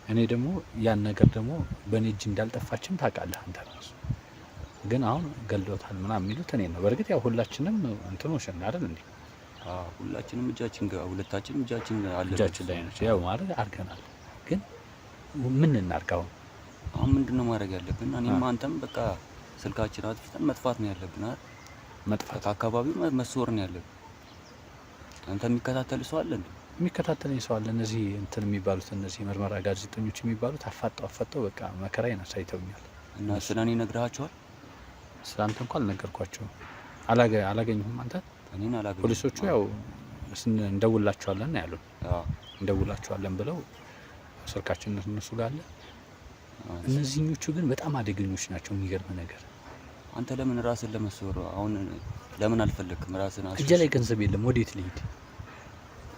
እኔ ደግሞ ያን ነገር ደግሞ በእኔ እጅ እንዳልጠፋችም ታውቃለህ አንተ ራሱ። ግን አሁን ገለውታል ምናምን የሚሉት እኔ ነው። በእርግጥ ያው ሁላችንም እንትኖች አይደል እንዴ? ሁላችንም ሁለታችንም እጃችን አለ እጃችን ላይ ነው። ያው ማለት አድርገናል። ግን ምን እናድርገው? አሁን ምንድነው ማድረግ ያለብን? እኔም አንተም በቃ ስልካችን አጥፍተን መጥፋት ነው ያለብን አይደል? መጥፋት አካባቢው መስወር ነው ያለብን። አንተ የሚከታተል ሰው አለ እንዴ? የሚከታተለኝ ሰው አለ። እነዚህ እንትን የሚባሉት እነዚህ ምርመራ ጋዜጠኞች የሚባሉት አፋጠው በቃ መከራዬን አሳይተውኛል። እና ስለኔ ነግረሃቸዋል? ስላንተ እንኳን አልነገርኳቸውም። አላገኘሁም አንተ? እኔን አላገኘሁም። ፖሊሶቹ ያው እንደውላቸዋለን ነው ያሉን። እንደውላቸዋለን ብለው ስልካችን እነሱ ጋር አለ። እነዚህኞቹ ግን በጣም አደገኞች ናቸው። የሚገርም ነገር አንተ ለምን ራስን ለመስወር አሁን ለምን አልፈለክም? ራስን እጄ ላይ ገንዘብ የለም። ወዴት ልሂድ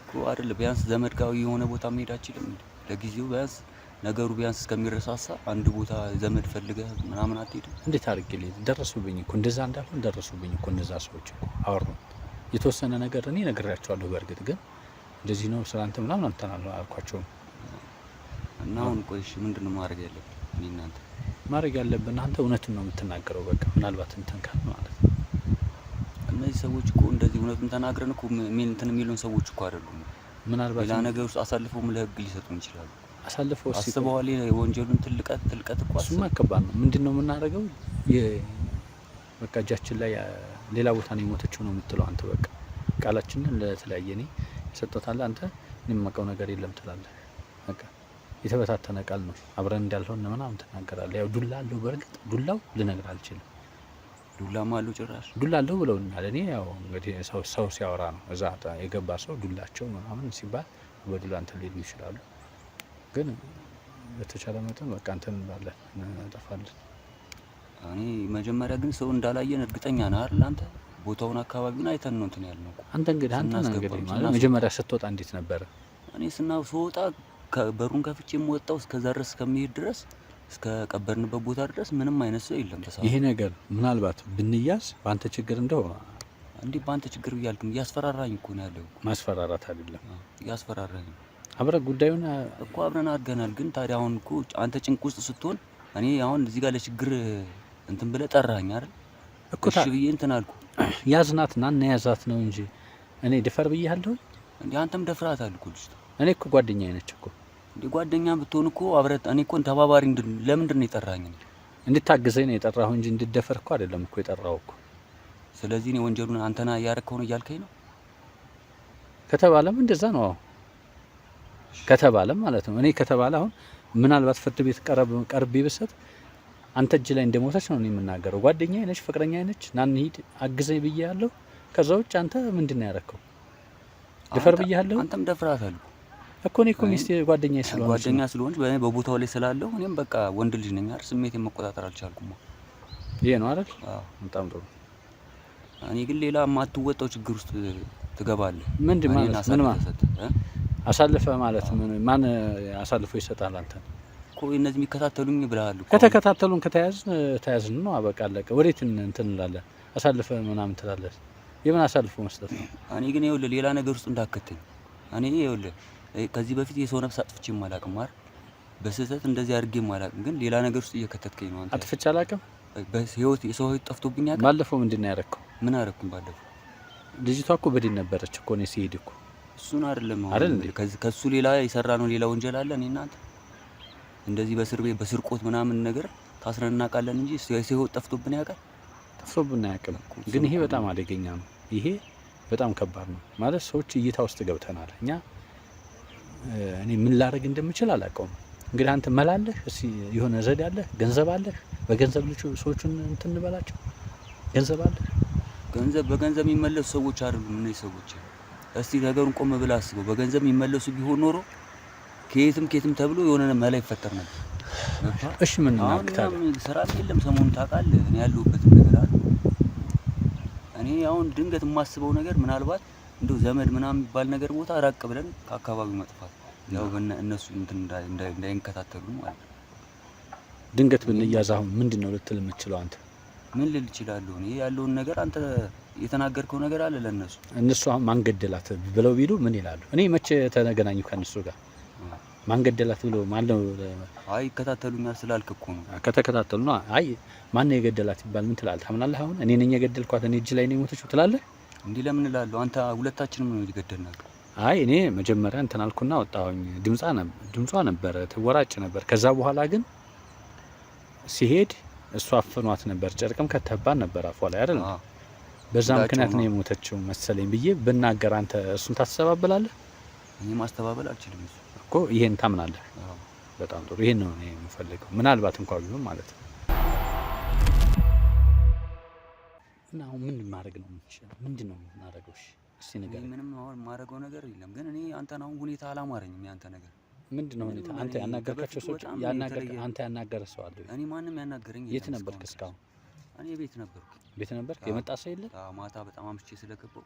እኮ አይደል? ቢያንስ ዘመድ ጋር የሆነ ቦታ መሄድ አችልም? ለጊዜው ቢያንስ ነገሩ ቢያንስ እስከሚረሳሳ አንድ ቦታ ዘመድ ፈልገህ ምናምን አትሄድም? እንዴት አድርጌ ልሂድ? ደረሱብኝ እኮ እንደዛ እንዳልሆን ደረሱብኝ እኮ እነዛ ሰዎች እኮ አወሩ። የተወሰነ ነገር እኔ ነግሬያቸዋለሁ። በእርግጥ ግን እንደዚህ ነው ስላንተ ምናምን አልኳቸውም። እና አሁን ቆይ እሺ ምንድነው ማድረግ ያለብን? እኔ እናንተ ማድረግ ያለብን አንተ እውነቱን ነው የምትናገረው። በቃ ምናልባት እንትን ካል ማለት ነው። እነዚህ ሰዎች እኮ እንደዚህ እውነቱን ተናግረን እኮ እንትን የሚሉን ሰዎች እኮ አይደሉም። ምናልባት ሌላ ነገር ውስጥ አሳልፈው ለህግ ሊሰጡን ይችላሉ። አሳልፈው አስበዋል። የወንጀሉን ጥልቀት እኮ እሱማ ከባድ ነው። ምንድነው የምናደርገው? በቃ እጃችን ላይ ሌላ ቦታ ነው የሞተችው ነው የምትለው አንተ። በቃ ቃላችንን ለተለያየ እኔ ሰጥቶታል። አንተ ምንም የማውቀው ነገር የለም ትላለህ። በቃ የተበታተነ ቃል ነው። አብረን እንዳልሆነ ምናምን ትናገራለህ። ያው ዱላ አለው። በእርግጥ ዱላው ልነግርህ አልችልም። ዱላማ አለው ጭራሽ ዱላ አለው ብለውኛል። እኔ ያው እንግዲህ ሰው ሲያወራ ነው እዛ የገባ ሰው ዱላቸው ምናምን ሲባል በዱላ እንትን ሊሉ ይችላሉ። ግን በተቻለ መጠን በቃ እንትን እንላለን እንጠፋለን። እኔ መጀመሪያ ግን ሰው እንዳላየን እርግጠኛ ነህ አይደል? አንተ ቦታውን አካባቢውን አይተን ነው እንትን ያልነው። አንተ እንግዲህ ማለት መጀመሪያ ስትወጣ እንዴት ነበረ? እኔ ስወጣ በሩን ከፍቼ የምወጣው እስከዛ ድረስ እስከሚሄድ ድረስ እስከ ቀበርንበት ቦታ ድረስ ምንም አይነት ሰው የለም። ይሄ ነገር ምናልባት ብንያዝ በአንተ ችግር እንደው እንዴ በአንተ ችግር እያልክም እያስፈራራኝ እኮ ነው ያለው። ማስፈራራት አይደለም እያስፈራራኝ አብረን ጉዳዩን እኮ አብረን አድርገናል። ግን ታዲያ አሁን እኮ አንተ ጭንቅ ውስጥ ስትሆን እኔ አሁን እዚህ ጋር ለችግር እንትን ብለህ ጠራኸኝ አይደል እኮ። እሺ ብዬ እንትን አልኩ። ያዝናትና እና ያዛት ነው እንጂ እኔ ድፈር ብዬሃለሁ እንዴ? አንተም ደፍራታል እኮ ልጅ። እኔ እኮ ጓደኛዬ ነች እኮ። እንዴ ጓደኛ ብትሆን እኮ አብረት እኔ እኮ ተባባሪ ለምንድን ነው የጠራኸኝ? እንድታግዘኝ ነው የጠራኸው እንጂ እንድደፈር እኮ አይደለም እኮ የጠራኸው እኮ። ስለዚህ እኔ ወንጀሉን አንተና ያረከው ነው እያልከኝ ነው ከተባለም እንደዛ ነው። ከተባለም ማለት ነው። እኔ ከተባለ አሁን ምናልባት ፍርድ ቤት ቀርቤ ብሰጥ አንተ እጅ ላይ እንደሞተች ነው የምናገረው። ጓደኛዬ ነች፣ ፍቅረኛዬ ነች፣ ና እንሂድ አግዘኝ ብዬሃለሁ። ከዛ ውጭ አንተ ምንድን ነው ያረከው? ድፈር ብዬሃለሁ። አንተም ደፍራታል እኮ። እኔ እኮ ሚስቴ ጓደኛዬ ስለሆነች በእኔ በቦታው ላይ ስላለው እኔም በቃ ወንድ ልጅ ነኝ አይደል? ስሜቴን መቆጣጠር አልቻልኩም። ይሄ ነው አይደል? በጣም ጥሩ። እኔ ግን ሌላ የማትወጣው ችግር ውስጥ ትገባለህ። ምንድን ማለት ምን ማለት አሳልፈ ማለት ማን አሳልፎ ይሰጣል? አንተ እኮ እነዚህ የሚከታተሉኝ ብለሃል እኮ። ከተከታተሉን ተያዝን ነው አበቃ አለቀ። ወዴት እንትን እንላለን? አሳልፈ ምናምን ትላለህ። የምን አሳልፎ መስጠት ነው? እኔ ግን ይኸውልህ ሌላ ነገር ውስጥ እንዳከተኝ። እኔ ይኸውልህ ከዚህ በፊት የሰው ነፍስ አጥፍቼም አላውቅም አይደል? በስህተት እንደዚህ አድርጌም አላውቅም። ግን ሌላ ነገር ውስጥ እየከተትከኝ ነው አንተ። አጥፍቼ አላውቅም። በህይወት የሰው ህይወት ጠፍቶብኝ ያውቃል። ባለፈው ምንድን ነው ያደረከው? ምን አደረኩኝ ባለፈው? ልጅቷ እኮ በዲን ነበረች እኮ ነው ሲሄድ እኮ። እሱን አይደለም አሁን ከሱ ሌላ የሰራ ነው ሌላ ወንጀል አለ። እኔ እናንተ እንደዚህ በእስር ቤት በስርቆት ምናምን ነገር ታስረን እናውቃለን እንጂ የሰው ህይወት ጠፍቶብን ያውቃል? ጠፍቶብን አያውቅም። ግን ይሄ በጣም አደገኛ ነው። ይሄ በጣም ከባድ ነው ማለት ሰዎች እይታ ውስጥ ገብተናል እኛ። እኔ ምን ላደርግ እንደምችል አላውቀውም። እንግዲህ አንተ መላለህ እስኪ የሆነ ዘዴ አለህ? ገንዘብ አለህ? በገንዘብ ሰዎቹን እንትን እንበላቸው። ገንዘብ አለህ? በገንዘብ የሚመለሱ ሰዎች አይደሉም እነዚህ ሰዎች። እስቲ ነገሩን ቆም ብለህ አስበው። በገንዘብ የሚመለሱ ቢሆን ኖሮ ከየትም ተብሎ የሆነ መላ ይፈጠር ነበር። እሺ ምን እናክታለን? ስራ የለም ሰሞኑን ታውቃለህ። እኔ ያለሁበት ነገር አለ። እኔ አሁን ድንገት የማስበው ነገር ምናልባት እንደው ዘመድ ምናምን የሚባል ነገር ቦታ ራቅ ብለን ከአካባቢው መጥፋት፣ ያው እነሱ እንትን እንዳይንከታተሉ ማለት ነው። ድንገት ብንያዝ አሁን ምንድነው ልትል የምትችለው አንተ? ምን ልል እችላለሁ? እኔ ያለውን ነገር አንተ የተናገርከው ነገር አለ ለነሱ። እነሱ አሁን ማንገደላት ብለው ቢሉ ምን ይላሉ? እኔ መቼ ተገናኙ ከነሱ ጋር? ማንገደላት ብለው ማነው? አይ ይከታተሉኛል ስላልክ እኮ ነው። ከተከታተሉ ነው። አይ ማን የገደላት ይባል ምን ትላለህ? ታምናለህ? አሁን እኔ ነኝ የገደልኳት እኔ እጅ ላይ ነው የሞተችው ትላለህ? እንዲህ ለምን እላለሁ? አንተ ሁለታችንም ነው የገደልናል። አይ እኔ መጀመሪያ እንትን አልኩና ወጣሁኝ። ድምጿ ነበረ ትወራጭ ነበር። ከዛ በኋላ ግን ሲሄድ እሷ አፍኗት ነበር። ጨርቅም ከተባን ነበር አፏ ላይ አይደል? በዛ ምክንያት ነው የሞተችው መሰለኝ ብዬ ብናገር አንተ እሱን ታስተባብላለህ? እኔ ማስተባበል አልችልም እኮ። ይሄን ታምናለህ? በጣም ጥሩ። ይሄን ነው እኔ የምፈልገው ምናልባት እንኳን ቢሆን ማለት ነው። እና አሁን ምን ማድረግ ነው የምንችለው? ምንድን ነው የምናደርገው? እሺ ነገር ምንም አሁን የማደርገው ነገር የለም። ግን እኔ አንተን አሁን ሁኔታ አላማረኝም። ያንተ ነገር ምንድን ነው ሁኔታ? አንተ ያናገርካቸው ሰዎች አንተ ያናገረ ሰው አለ? እኔ ማንም ያናገረኝ የት ነበርክ እስካሁን? እኔ ቤት ነበርኩ። ቤት ነበርክ? የመጣ ሰው የለም? ማታ በጣም አምሽቼ ስለገባው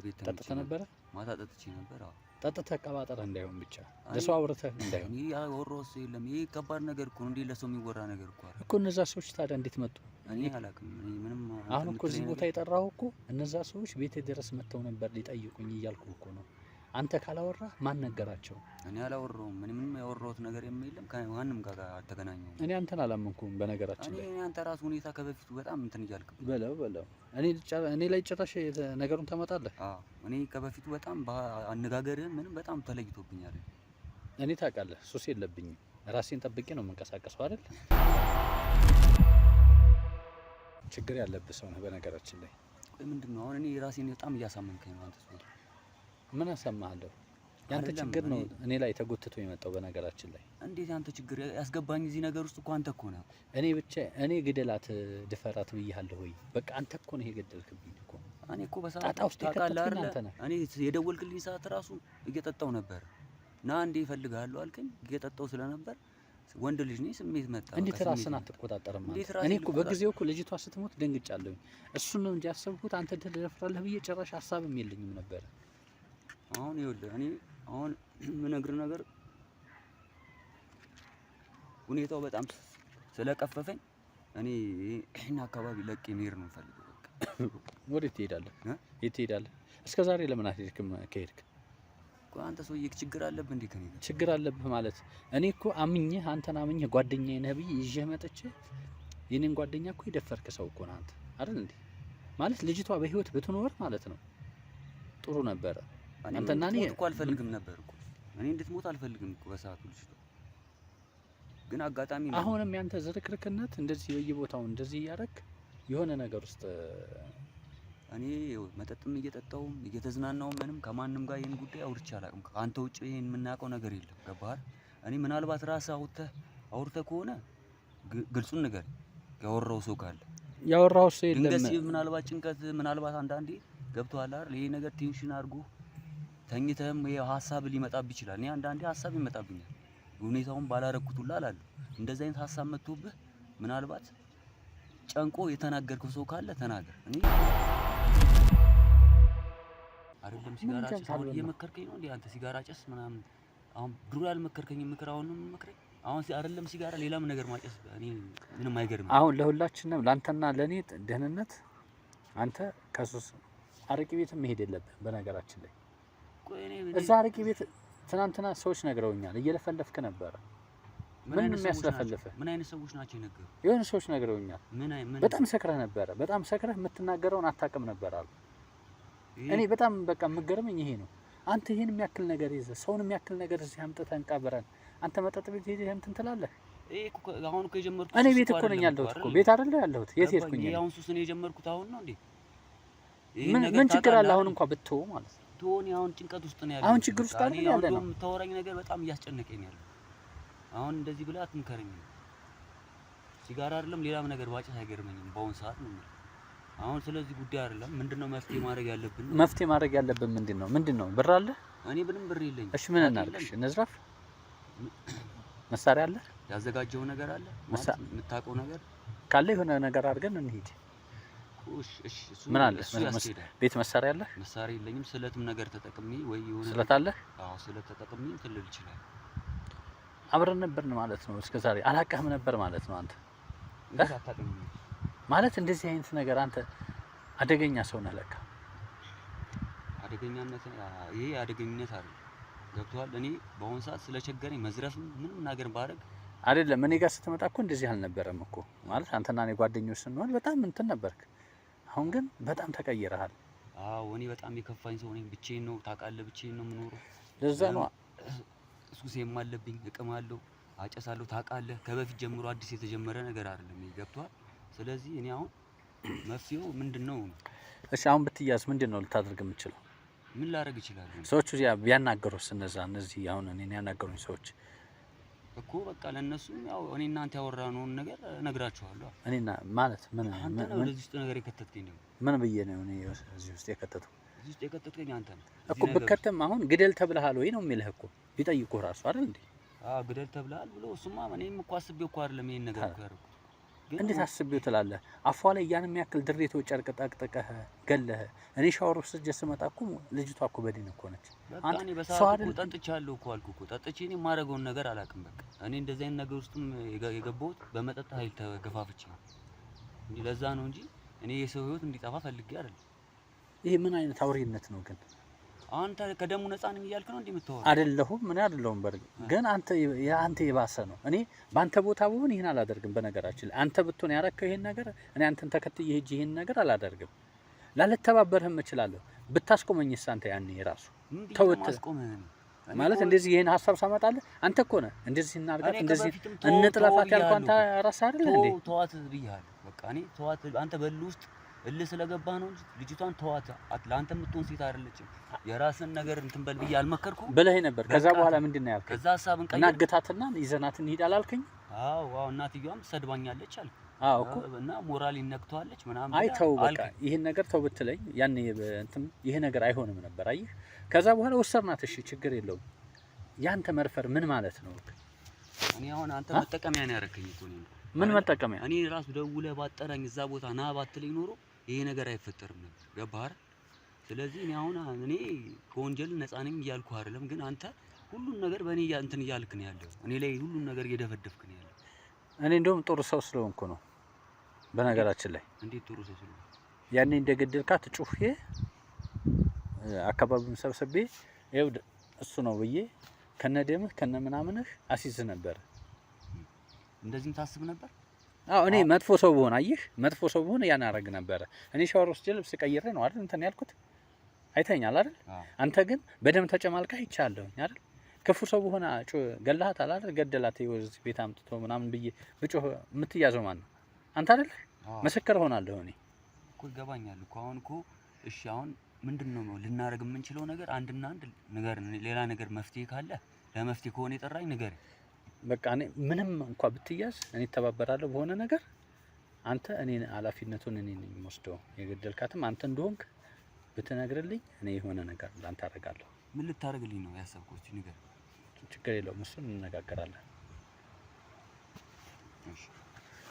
ቤት ጠጥተህ ነበረ? ማታ ጠጥቼ ነበር። ጠጥተህ ቀባጠረህ እንዳይሆን ብቻ ለሰው አውርተህ እንዳይሆን። እኔ ያወራው ሰው የለም። ይሄ ከባድ ነገር እኮ ነው። እንዴ ለሰው የሚወራ ነገር እኮ አይደል እኮ። እነዛ ሰዎች ታዲያ እንዴት መጡ? እኔ አላውቅም። እኔ ምንም አሁን እኮ እዚህ ቦታ የጠራሁ እኮ እነዛ ሰዎች ቤቴ ድረስ መጥተው ነበር ሊጠይቁኝ እያልኩ እኮ ነው። አንተ ካላወራህ ማን ነገራቸው? እኔ አላወራሁም። ምንም ያወራሁት ነገር የለም። ከማንም ጋር አልተገናኘሁም። እኔ አንተን አላመንኩም በነገራችን ላይ። እኔ አንተ ራሱ ሁኔታ ከበፊቱ በጣም እንትን እያልክ በለው እኔ ላይ ጭራሽ ነገሩን ታመጣለህ። እኔ ከበፊቱ በጣም አነጋገርህ ምንም በጣም ተለይቶብኛል። እኔ ታውቃለህ ሱስ የለብኝም። ራሴን ጠብቄ ነው የምንቀሳቀሰው አይደል? ችግር ያለብህ ሰው ነህ በነገራችን ላይ። ምንድነው አሁን? እኔ ራሴን በጣም እያሳመንከኝ ነው አንተ ሰው። ምን አሰማሃለሁ? ያንተ ችግር ነው እኔ ላይ ተጎትቶ የመጣው በነገራችን ላይ። እንዴት ያንተ ችግር ያስገባኝ እዚህ ነገር ውስጥ እኮ አንተ እኮ ነህ። እኔ ግደላት ድፈራት ብያለሁ ወይ? በቃ አንተ እኮ ነህ የገደልክብኝ እኮ። እኔ እኮ በሰዓቱ ታውቃለህ አይደል? እኔ የደወልክልኝ ሰዓት ራሱ እየጠጣው ነበር። ና እንዴ እፈልግሃለሁ አልከኝ። እየጠጣው ስለነበር ወንድ ልጅ ነኝ፣ ስሜት መጣ። እንዴት ራስን አትቆጣጠርም ማለት? እኔ እኮ በጊዜው እኮ ልጅቷ ስትሞት ደንግጫለሁ። እሱን ነው እንጂ ያሰብኩት አንተ ትደፍራለህ ብዬ ጭራሽ ሀሳብም የለኝም ነበር። አሁን ይኸውልህ እኔ አሁን የምነግርህ ነገር ሁኔታው በጣም ስለቀፈፈኝ እኔ ይሄን አካባቢ ለቄ መሄድ ነው የምፈልገው። በቃ ወዴት ትሄዳለህ? የት ትሄዳለህ? እስከ ዛሬ ለምን አትሄድክም? ከሄድክ አንተ ሰውዬ ችግር አለብህ እንዴ? ከኔ ጋር ችግር አለብህ ማለት እኔ እኮ አምኜህ አንተን አምኜህ ጓደኛዬ ነህ ብዬ ይዤህ መጥቼ የኔን ጓደኛ እኮ የደፈርክ ሰው እኮ ነህ አንተ አይደል እንዴ? ማለት ልጅቷ በህይወት ብትኖር ማለት ነው ጥሩ ነበረ። አንተና እኔ እኮ አልፈልግም ነበር እኮ እኔ እንድትሞት አልፈልግም እኮ በሰዓቱ ልጅቷ። ግን አጋጣሚ ነው። አሁንም ያንተ ዝርክርክነት እንደዚህ በየቦታው እንደዚህ እያደረክ የሆነ ነገር ውስጥ እኔ መጠጥም እየጠጣሁም እየተዝናናው ምንም ከማንም ጋር ይሄን ጉዳይ አውርቼ አላውቅም። ከአንተ ውጭ ይሄን የምናውቀው ነገር የለም። ገባህ? እኔ ምናልባት ራስህ አውርተህ ከሆነ ግልጹን ነገር ያወራው ሰው ካለ ያወራው ሰው የለም። ድንገት ምናልባት ጭንቀት ምናልባት አንዳንዴ ገብቶሃል አይደል? ይሄ ነገር ቴንሽን አድርጎ ተኝተህም ይሄ ሀሳብ ሊመጣብህ ይችላል። እኔ አንዳንዴ ሀሳብ ይመጣብኛል። ሁኔታውን ባላረኩት ሁላ አላለሁ። እንደዚህ አይነት ሀሳብ መጥቶብህ ምናልባት ጨንቆ የተናገርከው ሰው ካለ ተናገር። እኔ አይደለም ሲጋራ ጭስ አሁን እየመከርከኝ ነው እንዴ አንተ? ሲጋራ ጭስ ምናምን አሁን ድሮ ያልመከርከኝ ምክር አሁን ነው የምመክረኝ? አሁን አይደለም ሲጋራ ሌላም ነገር ማጨስ እኔ ምንም አይገርምም። አሁን ለሁላችንም ላንተና ለኔ ደህንነት አንተ ከሱስ አረቂ ቤት መሄድ የለብህም በነገራችን ላይ። እዛ አረቂ ቤት ትናንትና ሰዎች ነግረውኛል፣ እየለፈለፍክ ነበረ። ምን የሚያስለፈልፍህ? ምን አይነት ሰዎች ናቸው የነገሩ? የሆነ ሰዎች ነግረውኛል። በጣም ሰክረህ ነበረ። በጣም ሰክረህ የምትናገረውን አታውቅም ነበር አሉ። እኔ በጣም በቃ የምገርመኝ ይሄ ነው። አንተ ይሄን የሚያክል ነገር ይዘህ ሰውን የሚያክል ነገር እዚህ አምጥተን ቀብረን አንተ መጠጥ ቤት ሄደህ እንትን ትላለህ። አሁን እኮ የጀመርኩት እኔ ቤት እኮ ነኝ ያለሁት እኮ ቤት አይደለ ያለሁት። የት ሄድኩኝ? አሁን ሱስ ነው የጀመርኩት አሁን ነው እንዴ? ምን ችግር አለ አሁን እንኳን ብትተው ማለት ነው? ቶኒ አሁን ጭንቀት ውስጥ ነው ያለው። አሁን ችግር ውስጥ አይደል ያለ ነው። የምታወራኝ ነገር በጣም እያስጨነቀኝ ነው ያለው። አሁን እንደዚህ ብለህ አትምከረኝ። ሲጋራ አይደለም ሌላም ነገር ባጭስ አይገርመኝም በአሁን ሰዓት ነው። አሁን ስለዚህ ጉዳይ አይደለም። ምንድነው መፍትሄ ማድረግ ያለብን? መፍትሄ ማድረግ ያለብን ምንድነው? ብር አለ? እኔ ምንም ብር የለኝም። እሺ ምን እናድርግሽ? እንዝራፍ? መሳሪያ አለ? ያዘጋጀው ነገር አለ? የምታውቀው ነገር ካለ የሆነ ነገር አድርገን እንሂድ። እሺ ምን አለ? ቤት መሳሪያ አለ? መሳሪያ የለኝም። ስለትም ነገር ተጠቅሜ ወይ የሆነ ስለት አለ? አዎ ስለት ተጠቅሜ እንትን ልል ይችላል። አብረን ነበርን ማለት ነው። እስከዛሬ አላውቅህም ነበር ማለት ነው። አንተ አታውቅም ማለት እንደዚህ አይነት ነገር አንተ አደገኛ ሰው ነህ ለካ። አደገኛነት ይሄ አደገኝነት አይደል? ገብቶሃል? እኔ በአሁን ሰዓት ስለቸገረኝ መዝረፍ ምንም ነገር ባደርግ አይደለም። እኔ ጋር ስትመጣ እኮ እንደዚህ አልነበረም እኮ ማለት አንተና እኔ ጓደኞች ስንሆን በጣም እንትን ነበርክ። አሁን ግን በጣም ተቀይረሃል። አዎ እኔ በጣም የከፋኝ ሰው ነኝ። ብቻዬን ነው ታውቃለህ፣ ብቻዬን ነው የምኖረው። ለዛ ነው ሱሴም አለብኝ፣ እቅማለሁ፣ አጨሳለሁ። ታውቃለህ ከበፊት ጀምሮ አዲስ የተጀመረ ነገር አይደለም። ገብቶሃል? ስለዚህ እኔ አሁን መፍትሄው ምንድነው? እሺ አሁን ብትያዝ ምንድነው ልታደርግ የምችለው? ምን ላደርግ እችላለሁ? ሰዎቹ ቢያናገሩስ? እነዚህ አሁን እኔን ያናገሩኝ ሰዎች እኮ በቃ ለነሱም ያው እኔ እናንተ ያወራነውን ነገር እነግራቸዋለሁ። እኔና ማለት ምን ወደዚህ ውስጥ ነገር የከተትከኝ ነው? ምን ብዬ ነው እኔ እዚህ ውስጥ የከተትኩ? እዚህ ውስጥ የከተትከኝ አንተ ነህ እኮ። ብከተም አሁን ግደል ተብለሃል ወይ ነው የሚልህ እኮ ቢጠይቁህ ራሱ አይደል እንዴ? ግደል ተብለሃል ብሎ እሱማ እኔም እኮ አስቤው እኮ አይደለም ይሄን ነገር እኮ ያደረኩት። እንዴት አስቤው ትላለህ? አፏ ላይ ያንም ያክል ድሬቶ ጨርቅ ጠቅጥቀህ ገለህ። እኔ ሻወር ውስጥ ስመጣ እኮ ልጅቷ እኮ በዲን እኮ ነች። አንተ እኔ በሰዓቱ ጠጥቻለሁ እኮ አልኩህ እኮ ጠጥቼ እኔ የማደርገውን ነገር አላውቅም። በቃ እኔ እንደዚህ አይነት ነገር ውስጥም የገባሁት በመጠጥ ኃይል ተገፋፍቼ ነው እንጂ ለዛ ነው እንጂ እኔ የሰው ህይወት እንዲጠፋ ፈልጌ አይደለም። ይሄ ምን አይነት አውሬነት ነው ግን? አንተ ከደሙ ነፃ ነኝ እያልክ ነው እንዴ የምትወራው? አይደለሁም ምን አይደለሁም። በርግጥ ግን አንተ የባሰ ነው። እኔ ባንተ ቦታ ብሆን ይሄን አላደርግም። በነገራችን ላይ አንተ ብትሆን ያረከው ይሄን ነገር እኔ አንተን ተከትዬ ሄጄ ይሄን ነገር አላደርግም። ላልተባበርህም እችላለሁ። ብታስቆመኝስ አንተ ያኔ ራሱ ተውት ማለት እንደዚህ ይሄን ሐሳብ ሳመጣለህ አንተ እኮ ነህ እንደዚህ እናርጋት እንደዚህ እንጥላፋት ያልኩህ አንተ ራስህ አይደል እንዴ? ተዋት ብያለሁ። በቃ እኔ ተዋት አንተ በል ውስጥ ስለገባህ ነው እንጂ ልጅቷን ተዋት። ለአንተ የምትሆን ሴት አይደለችም። የራስን ነገር እንትን በል ብዬ አልመከርኩም ብለኸኝ ነበር። ከዛ በኋላ ምንድነው ያልከኝ? ከዛ ሐሳብን ቀይር እናግታትና ይዘናት እንሂድ አላልከኝ? አዎ እናትየዋም ሰድባኛለች አልኩ። አዎ እኮ እና ሞራል ይነክቷለች ምናምን። አይ ተው በቃ ይሄን ነገር ተው ብትለኝ ያኔ እንትን ይሄ ነገር አይሆንም ነበር። አየህ ከዛ በኋላ ወሰርናት። እሺ ችግር የለውም። ያንተ መርፈር ምን ማለት ነው? እኔ አሁን አንተ መጠቀሚያ ነው ያደረከኝ እኮ ነው። ምን መጠቀሚያ? እኔ ራሱ ደውለህ ባጠራኝ እዛ ቦታ ና ባትለኝ ኖሮ ይሄ ነገር አይፈጠርም ነበር። ገባህ አይደል? ስለዚህ እኔ አሁን ከወንጀል ነፃ ነኝ እያልኩ አይደለም፣ ግን አንተ ሁሉን ነገር በእኔ እንትን እያልክ ነው ያለው። እኔ ላይ ሁሉን ነገር እየደፈደፍክ ነው ያለው። እኔ እንደውም ጥሩ ሰው ስለሆንኩ ነው። በነገራችን ላይ እንዴት ጥሩ ሰው ስለሆንኩ? ያኔ እንደገደልካት ጩፌ አካባቢውን ሰብስቤ ይኸው እሱ ነው ብዬ ከነደምህ ከነምናምንህ አሲዝ ነበር። እንደዚህም ታስብ ነበር? አዎ እኔ መጥፎ ሰው ብሆን አየህ፣ መጥፎ ሰው ብሆን ያን አደርግ ነበር። እኔ ሻወር ውስጥ ልብስ ቀይሬ ነው አይደል እንትን ያልኩት፣ አይተኛል አይደል? አንተ ግን በደም ተጨማልካ ይቻለሁኝ አይደል? ክፉ ሰው ብሆን ገላሃት አይደል? ገደላት ይወዝ ቤት አምጥቶ ምናምን ብዬ ብጮህ የምትያዘው ማን ነው? አንተ አይደል? መስከር ሆናለሁ እኔ እኮ ይገባኛል እኮ። አሁን እኮ እሺ አሁን ምንድነው ልናደርግ የምንችለው ነገር? አንድና አንድ ነገር ሌላ ነገር መፍትሄ ካለ ለመፍትሄ ከሆነ የጠራኝ ነገር በቃ እኔ ምንም እንኳን ብትያዝ እኔ ተባበራለሁ በሆነ ነገር። አንተ እኔ ኃላፊነቱን እኔ ነኝ የምወስደው። የገደልካትም አንተ እንደሆንክ ብትነግርልኝ እኔ የሆነ ነገር ላንተ አደርጋለሁ። ምን ልታደርግልኝ ነው ያሰብከው? እስቲ ንገር። ችግር የለውም እሱን እንነጋገራለን። እሺ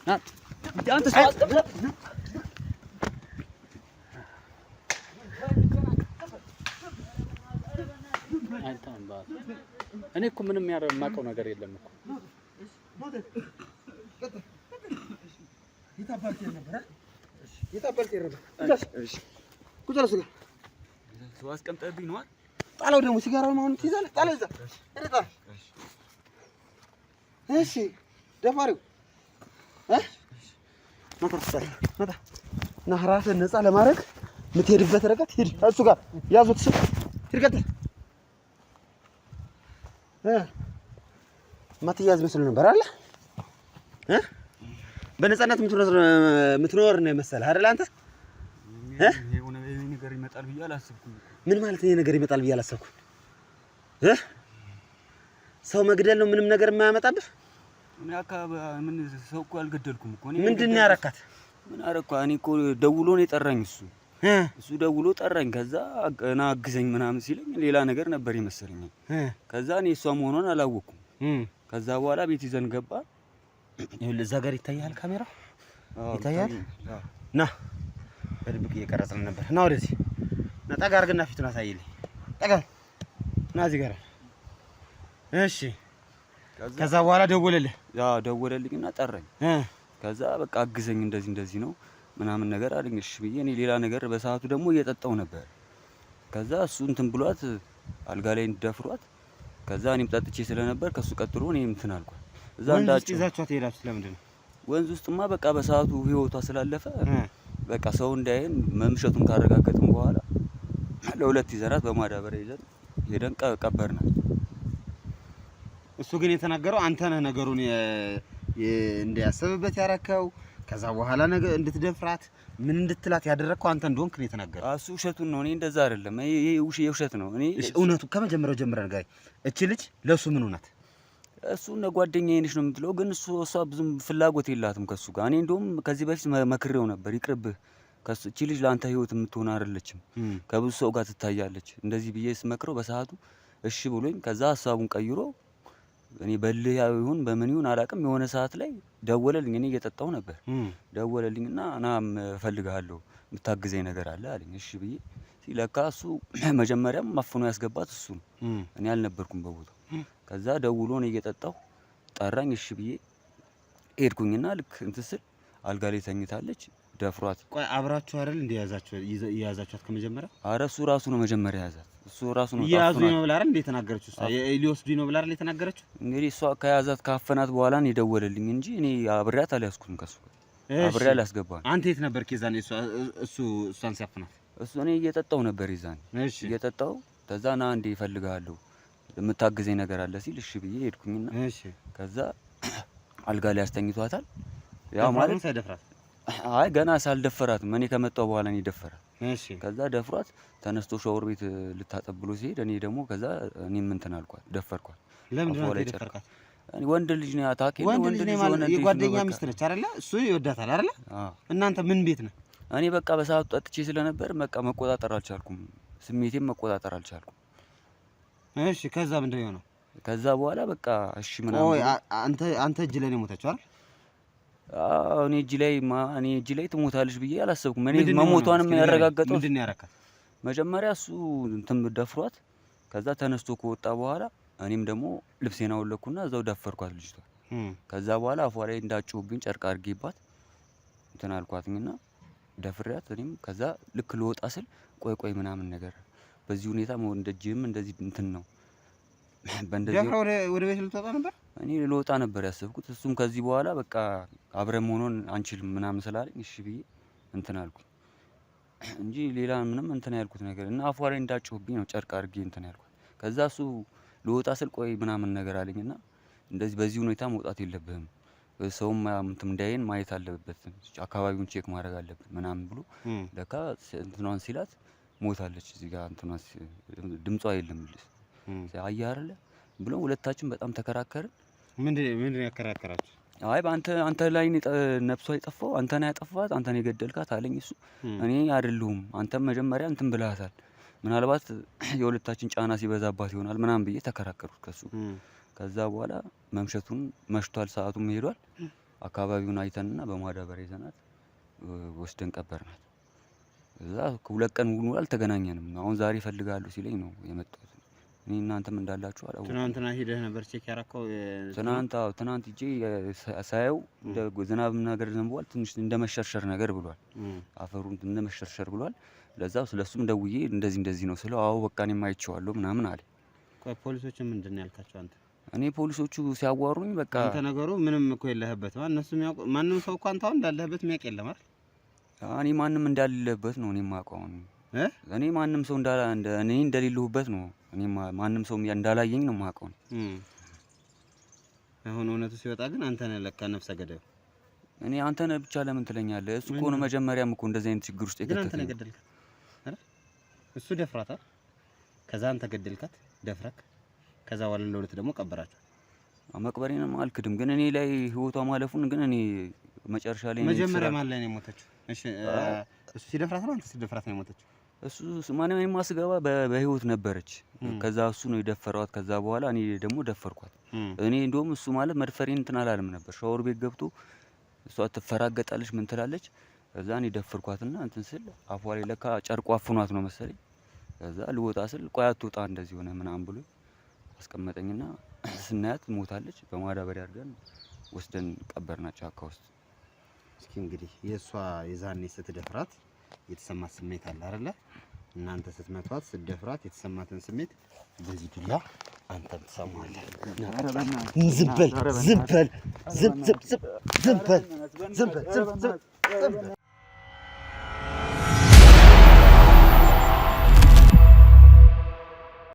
ና አንተ እኔ እኮ ምንም የማውቀው ነገር የለም እኮ። ሰው አስቀምጠህብኝ ነው አይደል? ጣለው ደግሞ ሲጋራውን አሁን ትይዛለህ። ጣለው እዛ እረታ። እሺ ደፋሪው መጣ እና ራስህን ነፃ ለማድረግ የምትሄድበት ርቀት ሂድ። እሱ ጋር ያዙት። ሂድ ቀጥል። ማትያዝ መስሎ ነበር አለ በነፃነት የምትኖር ነው መሰለህ አይደል? አንተ ይሄ ነገር ይመጣል ብዬ አላሰብኩም። ምን ማለት ነው? ይሄ ነገር ይመጣል ብዬ አላሰብኩም። ሰው መግደል ነው ምንም ነገር የማያመጣብህ? እኔ ምን ሰው እኮ አልገደልኩም እኮ። ምንድን ነው ያረካት? ምን አረኳ? እኔ እኮ ደውሎ ነው የጠራኝ እሱ ደውሎ ጠራኝ። ከዛ እና አግዘኝ ምናምን ሲለኝ ሌላ ነገር ነበር ይመስለኝ። ከዛ እኔ እሷ መሆኗን አላወኩም። ከዛ በኋላ ቤት ይዘን ገባ። ይኸውልህ እዛ ጋር ይታያል፣ ካሜራ ይታያል። ና በድብቅ እየቀረጽን ነበር። ና ወደዚህ ና፣ ጠጋ አድርግና ፊቱን አሳይልኝ። ጠጋ ና እዚህ ጋር። እሺ ከዛ በኋላ ደወለልህ? ያው ደወለልኝና ጠራኝ። ከዛ በቃ አግዘኝ እንደዚህ ነው ምናምን ነገር አለኝ። እሺ ብዬ እኔ ሌላ ነገር በሰዓቱ ደግሞ እየጠጣው ነበር። ከዛ እሱ እንትን ብሏት አልጋ ላይ እንደፍሯት። ከዛ እኔም ጠጥቼ ስለነበር ከሱ ቀጥሎ እኔም እንትን አልኳት። እዛ እንዳጭ ይዛችኋት ሄዳችሁ ለምንድን ነው? ወንዝ ውስጥማ በቃ በሰዓቱ ህይወቷ ስላለፈ በቃ ሰው እንዳይን መምሸቱን ካረጋገጥን በኋላ ለሁለት ይዘናት በማዳበሪያ ይዘን ሄደን ቀበርናት። እሱ ግን የተናገረው አንተ ነህ ነገሩን እንዲያስብበት ያረከው። ከዛ በኋላ ነገር እንድትደፍራት ምን እንድትላት ያደረግከው አንተ እንደሆንክ ነው የተናገረው። እሱ ውሸቱን ነው። እኔ እንደዛ አይደለም። ይሄ የውሸት ነው። እኔ እውነቱ ከመጀመሪያው ጀምረህ ነገር እቺ ልጅ ለሱ ምን ሆናት? እሱ እንደ ጓደኛዬ ነሽ ነው የምትለው፣ ግን እሷ ብዙም ፍላጎት የላትም ከሱ ጋር። እኔ እንደውም ከዚህ በፊት መክሬው ነበር፣ ይቅርብህ ከሱ እቺ ልጅ ለአንተ ህይወት የምትሆን አይደለችም፣ ከብዙ ሰው ጋር ትታያለች፣ እንደዚህ ብዬ ስመክረው በሰዓቱ እሺ ብሎኝ ከዛ ሀሳቡን ቀይሮ እኔ በልህ ይሁን በምን ይሁን አላውቅም። የሆነ ሰዓት ላይ ደወለልኝ። እኔ እየጠጣሁ ነበር። ደወለልኝና ናም እፈልግሃለሁ የምታግዘኝ ነገር አለ አለኝ። እሺ ብዬ ሲለካ እሱ መጀመሪያም ማፍኖ ያስገባት እሱ ነው። እኔ አልነበርኩም በቦታው። ከዛ ደውሎ ነው እየጠጣሁ ጠራኝ። እሺ ብዬ ሄድኩኝና ልክ እንትን ስል አልጋ ላይ ተኝታለች። ደፍሯት። ቆይ አብራችሁ አይደል እንደያዛችኋት ከመጀመሪያ? ኧረ እሱ ራሱ ነው መጀመሪያ ያዛት። እሱ ራሱ ነው ያዙኝ ነው ብላ አይደል እንዴ ተናገረችው? እሷ ሊወስዱኝ ነው ብላ አይደል የተናገረችው? እንግዲህ እሷ ከያዛት ካፈናት በኋላ ነው የደወለልኝ እንጂ እኔ አብሬያት አልያዝኩም። ከሱ አብሬያት አላስገባም። አንተ የት ነበርክ የዛኔ እሷን ሲያፍናት? እሱ እኔ እየጠጣሁ ነበር የዛኔ። እሺ እየጠጣሁ ከዛ ና እንዴ እፈልግሃለሁ የምታግዘኝ ነገር አለ ሲል እሺ ብዬ ሄድኩኝና እሺ ከዛ አልጋ ላይ አስተኝቷታል። ያው ማለት ሳይደፍራት? አይ ገና ሳልደፈራትም እኔ ከመጣሁ በኋላ ነው የደፈራት። እሺ ከዛ ደፍሯት ተነስቶ ሻወር ቤት ልታጠብ ብሎ ሲሄድ እኔ ደግሞ ከዛ እኔም እንትን አልኳት፣ ደፈርኳት። ለምንድን ነው የደፈርካት? እኔ ወንድ ልጅ ነው ያታከለ ወንድ ልጅ ነው ማለት የጓደኛ ሚስት ነች አይደለ? እሱ ይወዳታል አይደለ? እናንተ ምን ቤት ነው? እኔ በቃ በሰዓቱ ጠጥቼ ስለነበር በቃ መቆጣጠር አልቻልኩም፣ ስሜቴም መቆጣጠር አልቻልኩም። እሺ ከዛ ምንድን ነው የሆነው? ከዛ በኋላ በቃ እሺ ምናምን ኦይ አንተ እጅ ላይ ነው የሞተችው አይደል? እኔ እጅ ላይ ትሞታለች ብዬ አላሰብኩም። እኔ መሞቷንም ያረጋገጠው ምንድን ነው ያረካት? መጀመሪያ እሱ እንትን ደፍሯት ከዛ ተነስቶ ከወጣ በኋላ እኔም ደግሞ ልብሴን አወለኩና እዛው ደፈርኳት ልጅቷ። ከዛ በኋላ አፏ ላይ እንዳጭውብኝ ጨርቅ አድርጌባት እንትን አልኳትኝና ደፍሬያት እኔም ከዛ ልክ ልወጣ ስል ቆይ ምናምን ነገር በዚህ ሁኔታ እንደጅም እንደዚህ እንትን ነው በእንደዚህ ደፍራ ወደ ቤት ልትወጣ ነበር። እኔ ልወጣ ነበር ያሰብኩት። እሱም ከዚህ በኋላ በቃ አብረን መሆኑን አንችልም ምናምን ስላለኝ እሺ ብዬ እንትን አልኩ እንጂ ሌላ ምንም እንትን ያልኩት ነገር እና አፏ ላይ እንዳጭውብኝ ነው ጨርቅ አድርጌ እንትን ያልኩት። ከዛ እሱ ልወጣ ስል ቆይ ምናምን ነገር አለኝና እንደዚህ በዚህ ሁኔታ መውጣት የለብህም ሰውም እንትን እንዳይን ማየት አለበት፣ አካባቢውን ቼክ ማድረግ አለብን ምናምን ብሎ ለካ እንትኗን ሲላት ሞታለች። እዚህ ጋር እንትኗ ድምጿ የለም ልጅ አየህ አይደለ ብሎ ሁለታችን በጣም ተከራከርን። ምንድን ያከራከራችሁ? አይ አንተ ላይ ነፍሷ የጠፋው አንተ ነህ ያጠፋት፣ አንተ ነህ የገደልካት አለኝ እሱ። እኔ አይደለሁም አንተም መጀመሪያ እንትን ብለሃታል፣ ምናልባት የሁለታችን ጫና ሲበዛባት ይሆናል ምናምን ብዬ ተከራከርኩት ከሱ። ከዛ በኋላ መሽቷል፣ ሰዓቱም ሄዷል። አካባቢውን አይተንና በማዳበሪያ ይዘናት ወስደን ቀበርናት። እዛ 2 ቀን ሙሉ አልተገናኘንም። አሁን ዛሬ እፈልጋለሁ ሲለኝ ነው የመጣሁት። እኔ እናንተም እንዳላችሁ አላወኩም። ትናንትና ሄደህ ነበር ቼክ ያረከው? ትናንት ሂጄ ሳየው ዝናብ ነገር ዘንቧል፣ ትንሽ እንደመሸርሸር ነገር ብሏል፣ አፈሩን እንደመሸርሸር ብሏል። ለዛ ስለሱም ደውዬ እንደዚህ ነው ስለው አዎ በቃ እኔም አይቼዋለሁ ምናምን አለ። ቆይ ፖሊሶች ምንድን ነው ያልካቸው አንተ? እኔ ፖሊሶቹ ሲያዋሩኝ በቃ አንተ ነገሩ ምንም እኮ የለህበትም። እነሱ የሚያውቁ ማንም ሰው እኮ አንተ አሁን እንዳለህበት የሚያውቅ የለም አይደል? እኔ ማንም እንዳሌለበት ነው እኔ የማውቀው። እኔ ማንም ሰው እኔ እንደሌለሁበት ነው እኔ ማንም ሰው እንዳላየኝ ነው የማውቀው። አሁን እውነቱ ሲወጣ ግን አንተ ነህ ለካ ነፍሰ ገዳዩ። እኔ አንተ ነህ ብቻ ለምን ትለኛለህ? እሱ እኮ ነው መጀመሪያም እኮ እንደዚህ አይነት ችግር ውስጥ የከተተኝ። አንተ ነህ ገደልካት አይደል? እሱ ደፍራታል። ከዛ አንተ ገደልካት ደፍረክ። ከዛ በኋላ ለሁለት ደግሞ ቀበራችሁ። መቅበሬንም አልክድም፣ ግን እኔ ላይ ህይወቷ ማለፉን ግን እኔ መጨረሻ ላይ መጀመሪያ ማን ላይ ነው የሞተችው? እሺ እሱ ሲደፍራት ነው አንተ ሲደፍራት ነው የሞተችው? እሱ ማንም የማስገባ በህይወት ነበረች። ከዛ እሱ ነው የደፈሯት። ከዛ በኋላ እኔ ደግሞ ደፈርኳት። እኔ እንደውም እሱ ማለት መድፈሬን እንትን አላለም ነበር። ሻወር ቤት ገብቶ እሷ ትፈራገጣለች ምን ትላለች። ከዛ እኔ ደፈርኳትና እንትን ስል አፏ ላይ ለካ ጨርቋ አፍኗት ነው መሰለኝ። ከዛ ልወጣ ስል ቆይ አትወጣ እንደዚህ ሆነ ምናምን ብሎ አስቀመጠኝና ስናያት ሞታለች። በማዳበሪያ አድርገን ወስደን ቀበርናት ጫካ ውስጥ። እስኪ እንግዲህ የእሷ የዛኔ ስትደፍራት የተሰማት ስሜት አለ አይደለ? እናንተ ስትመቷት ስትደፍራት የተሰማትን ስሜት በዚህ ዱላ አንተም ትሰማለህ። ዝም በል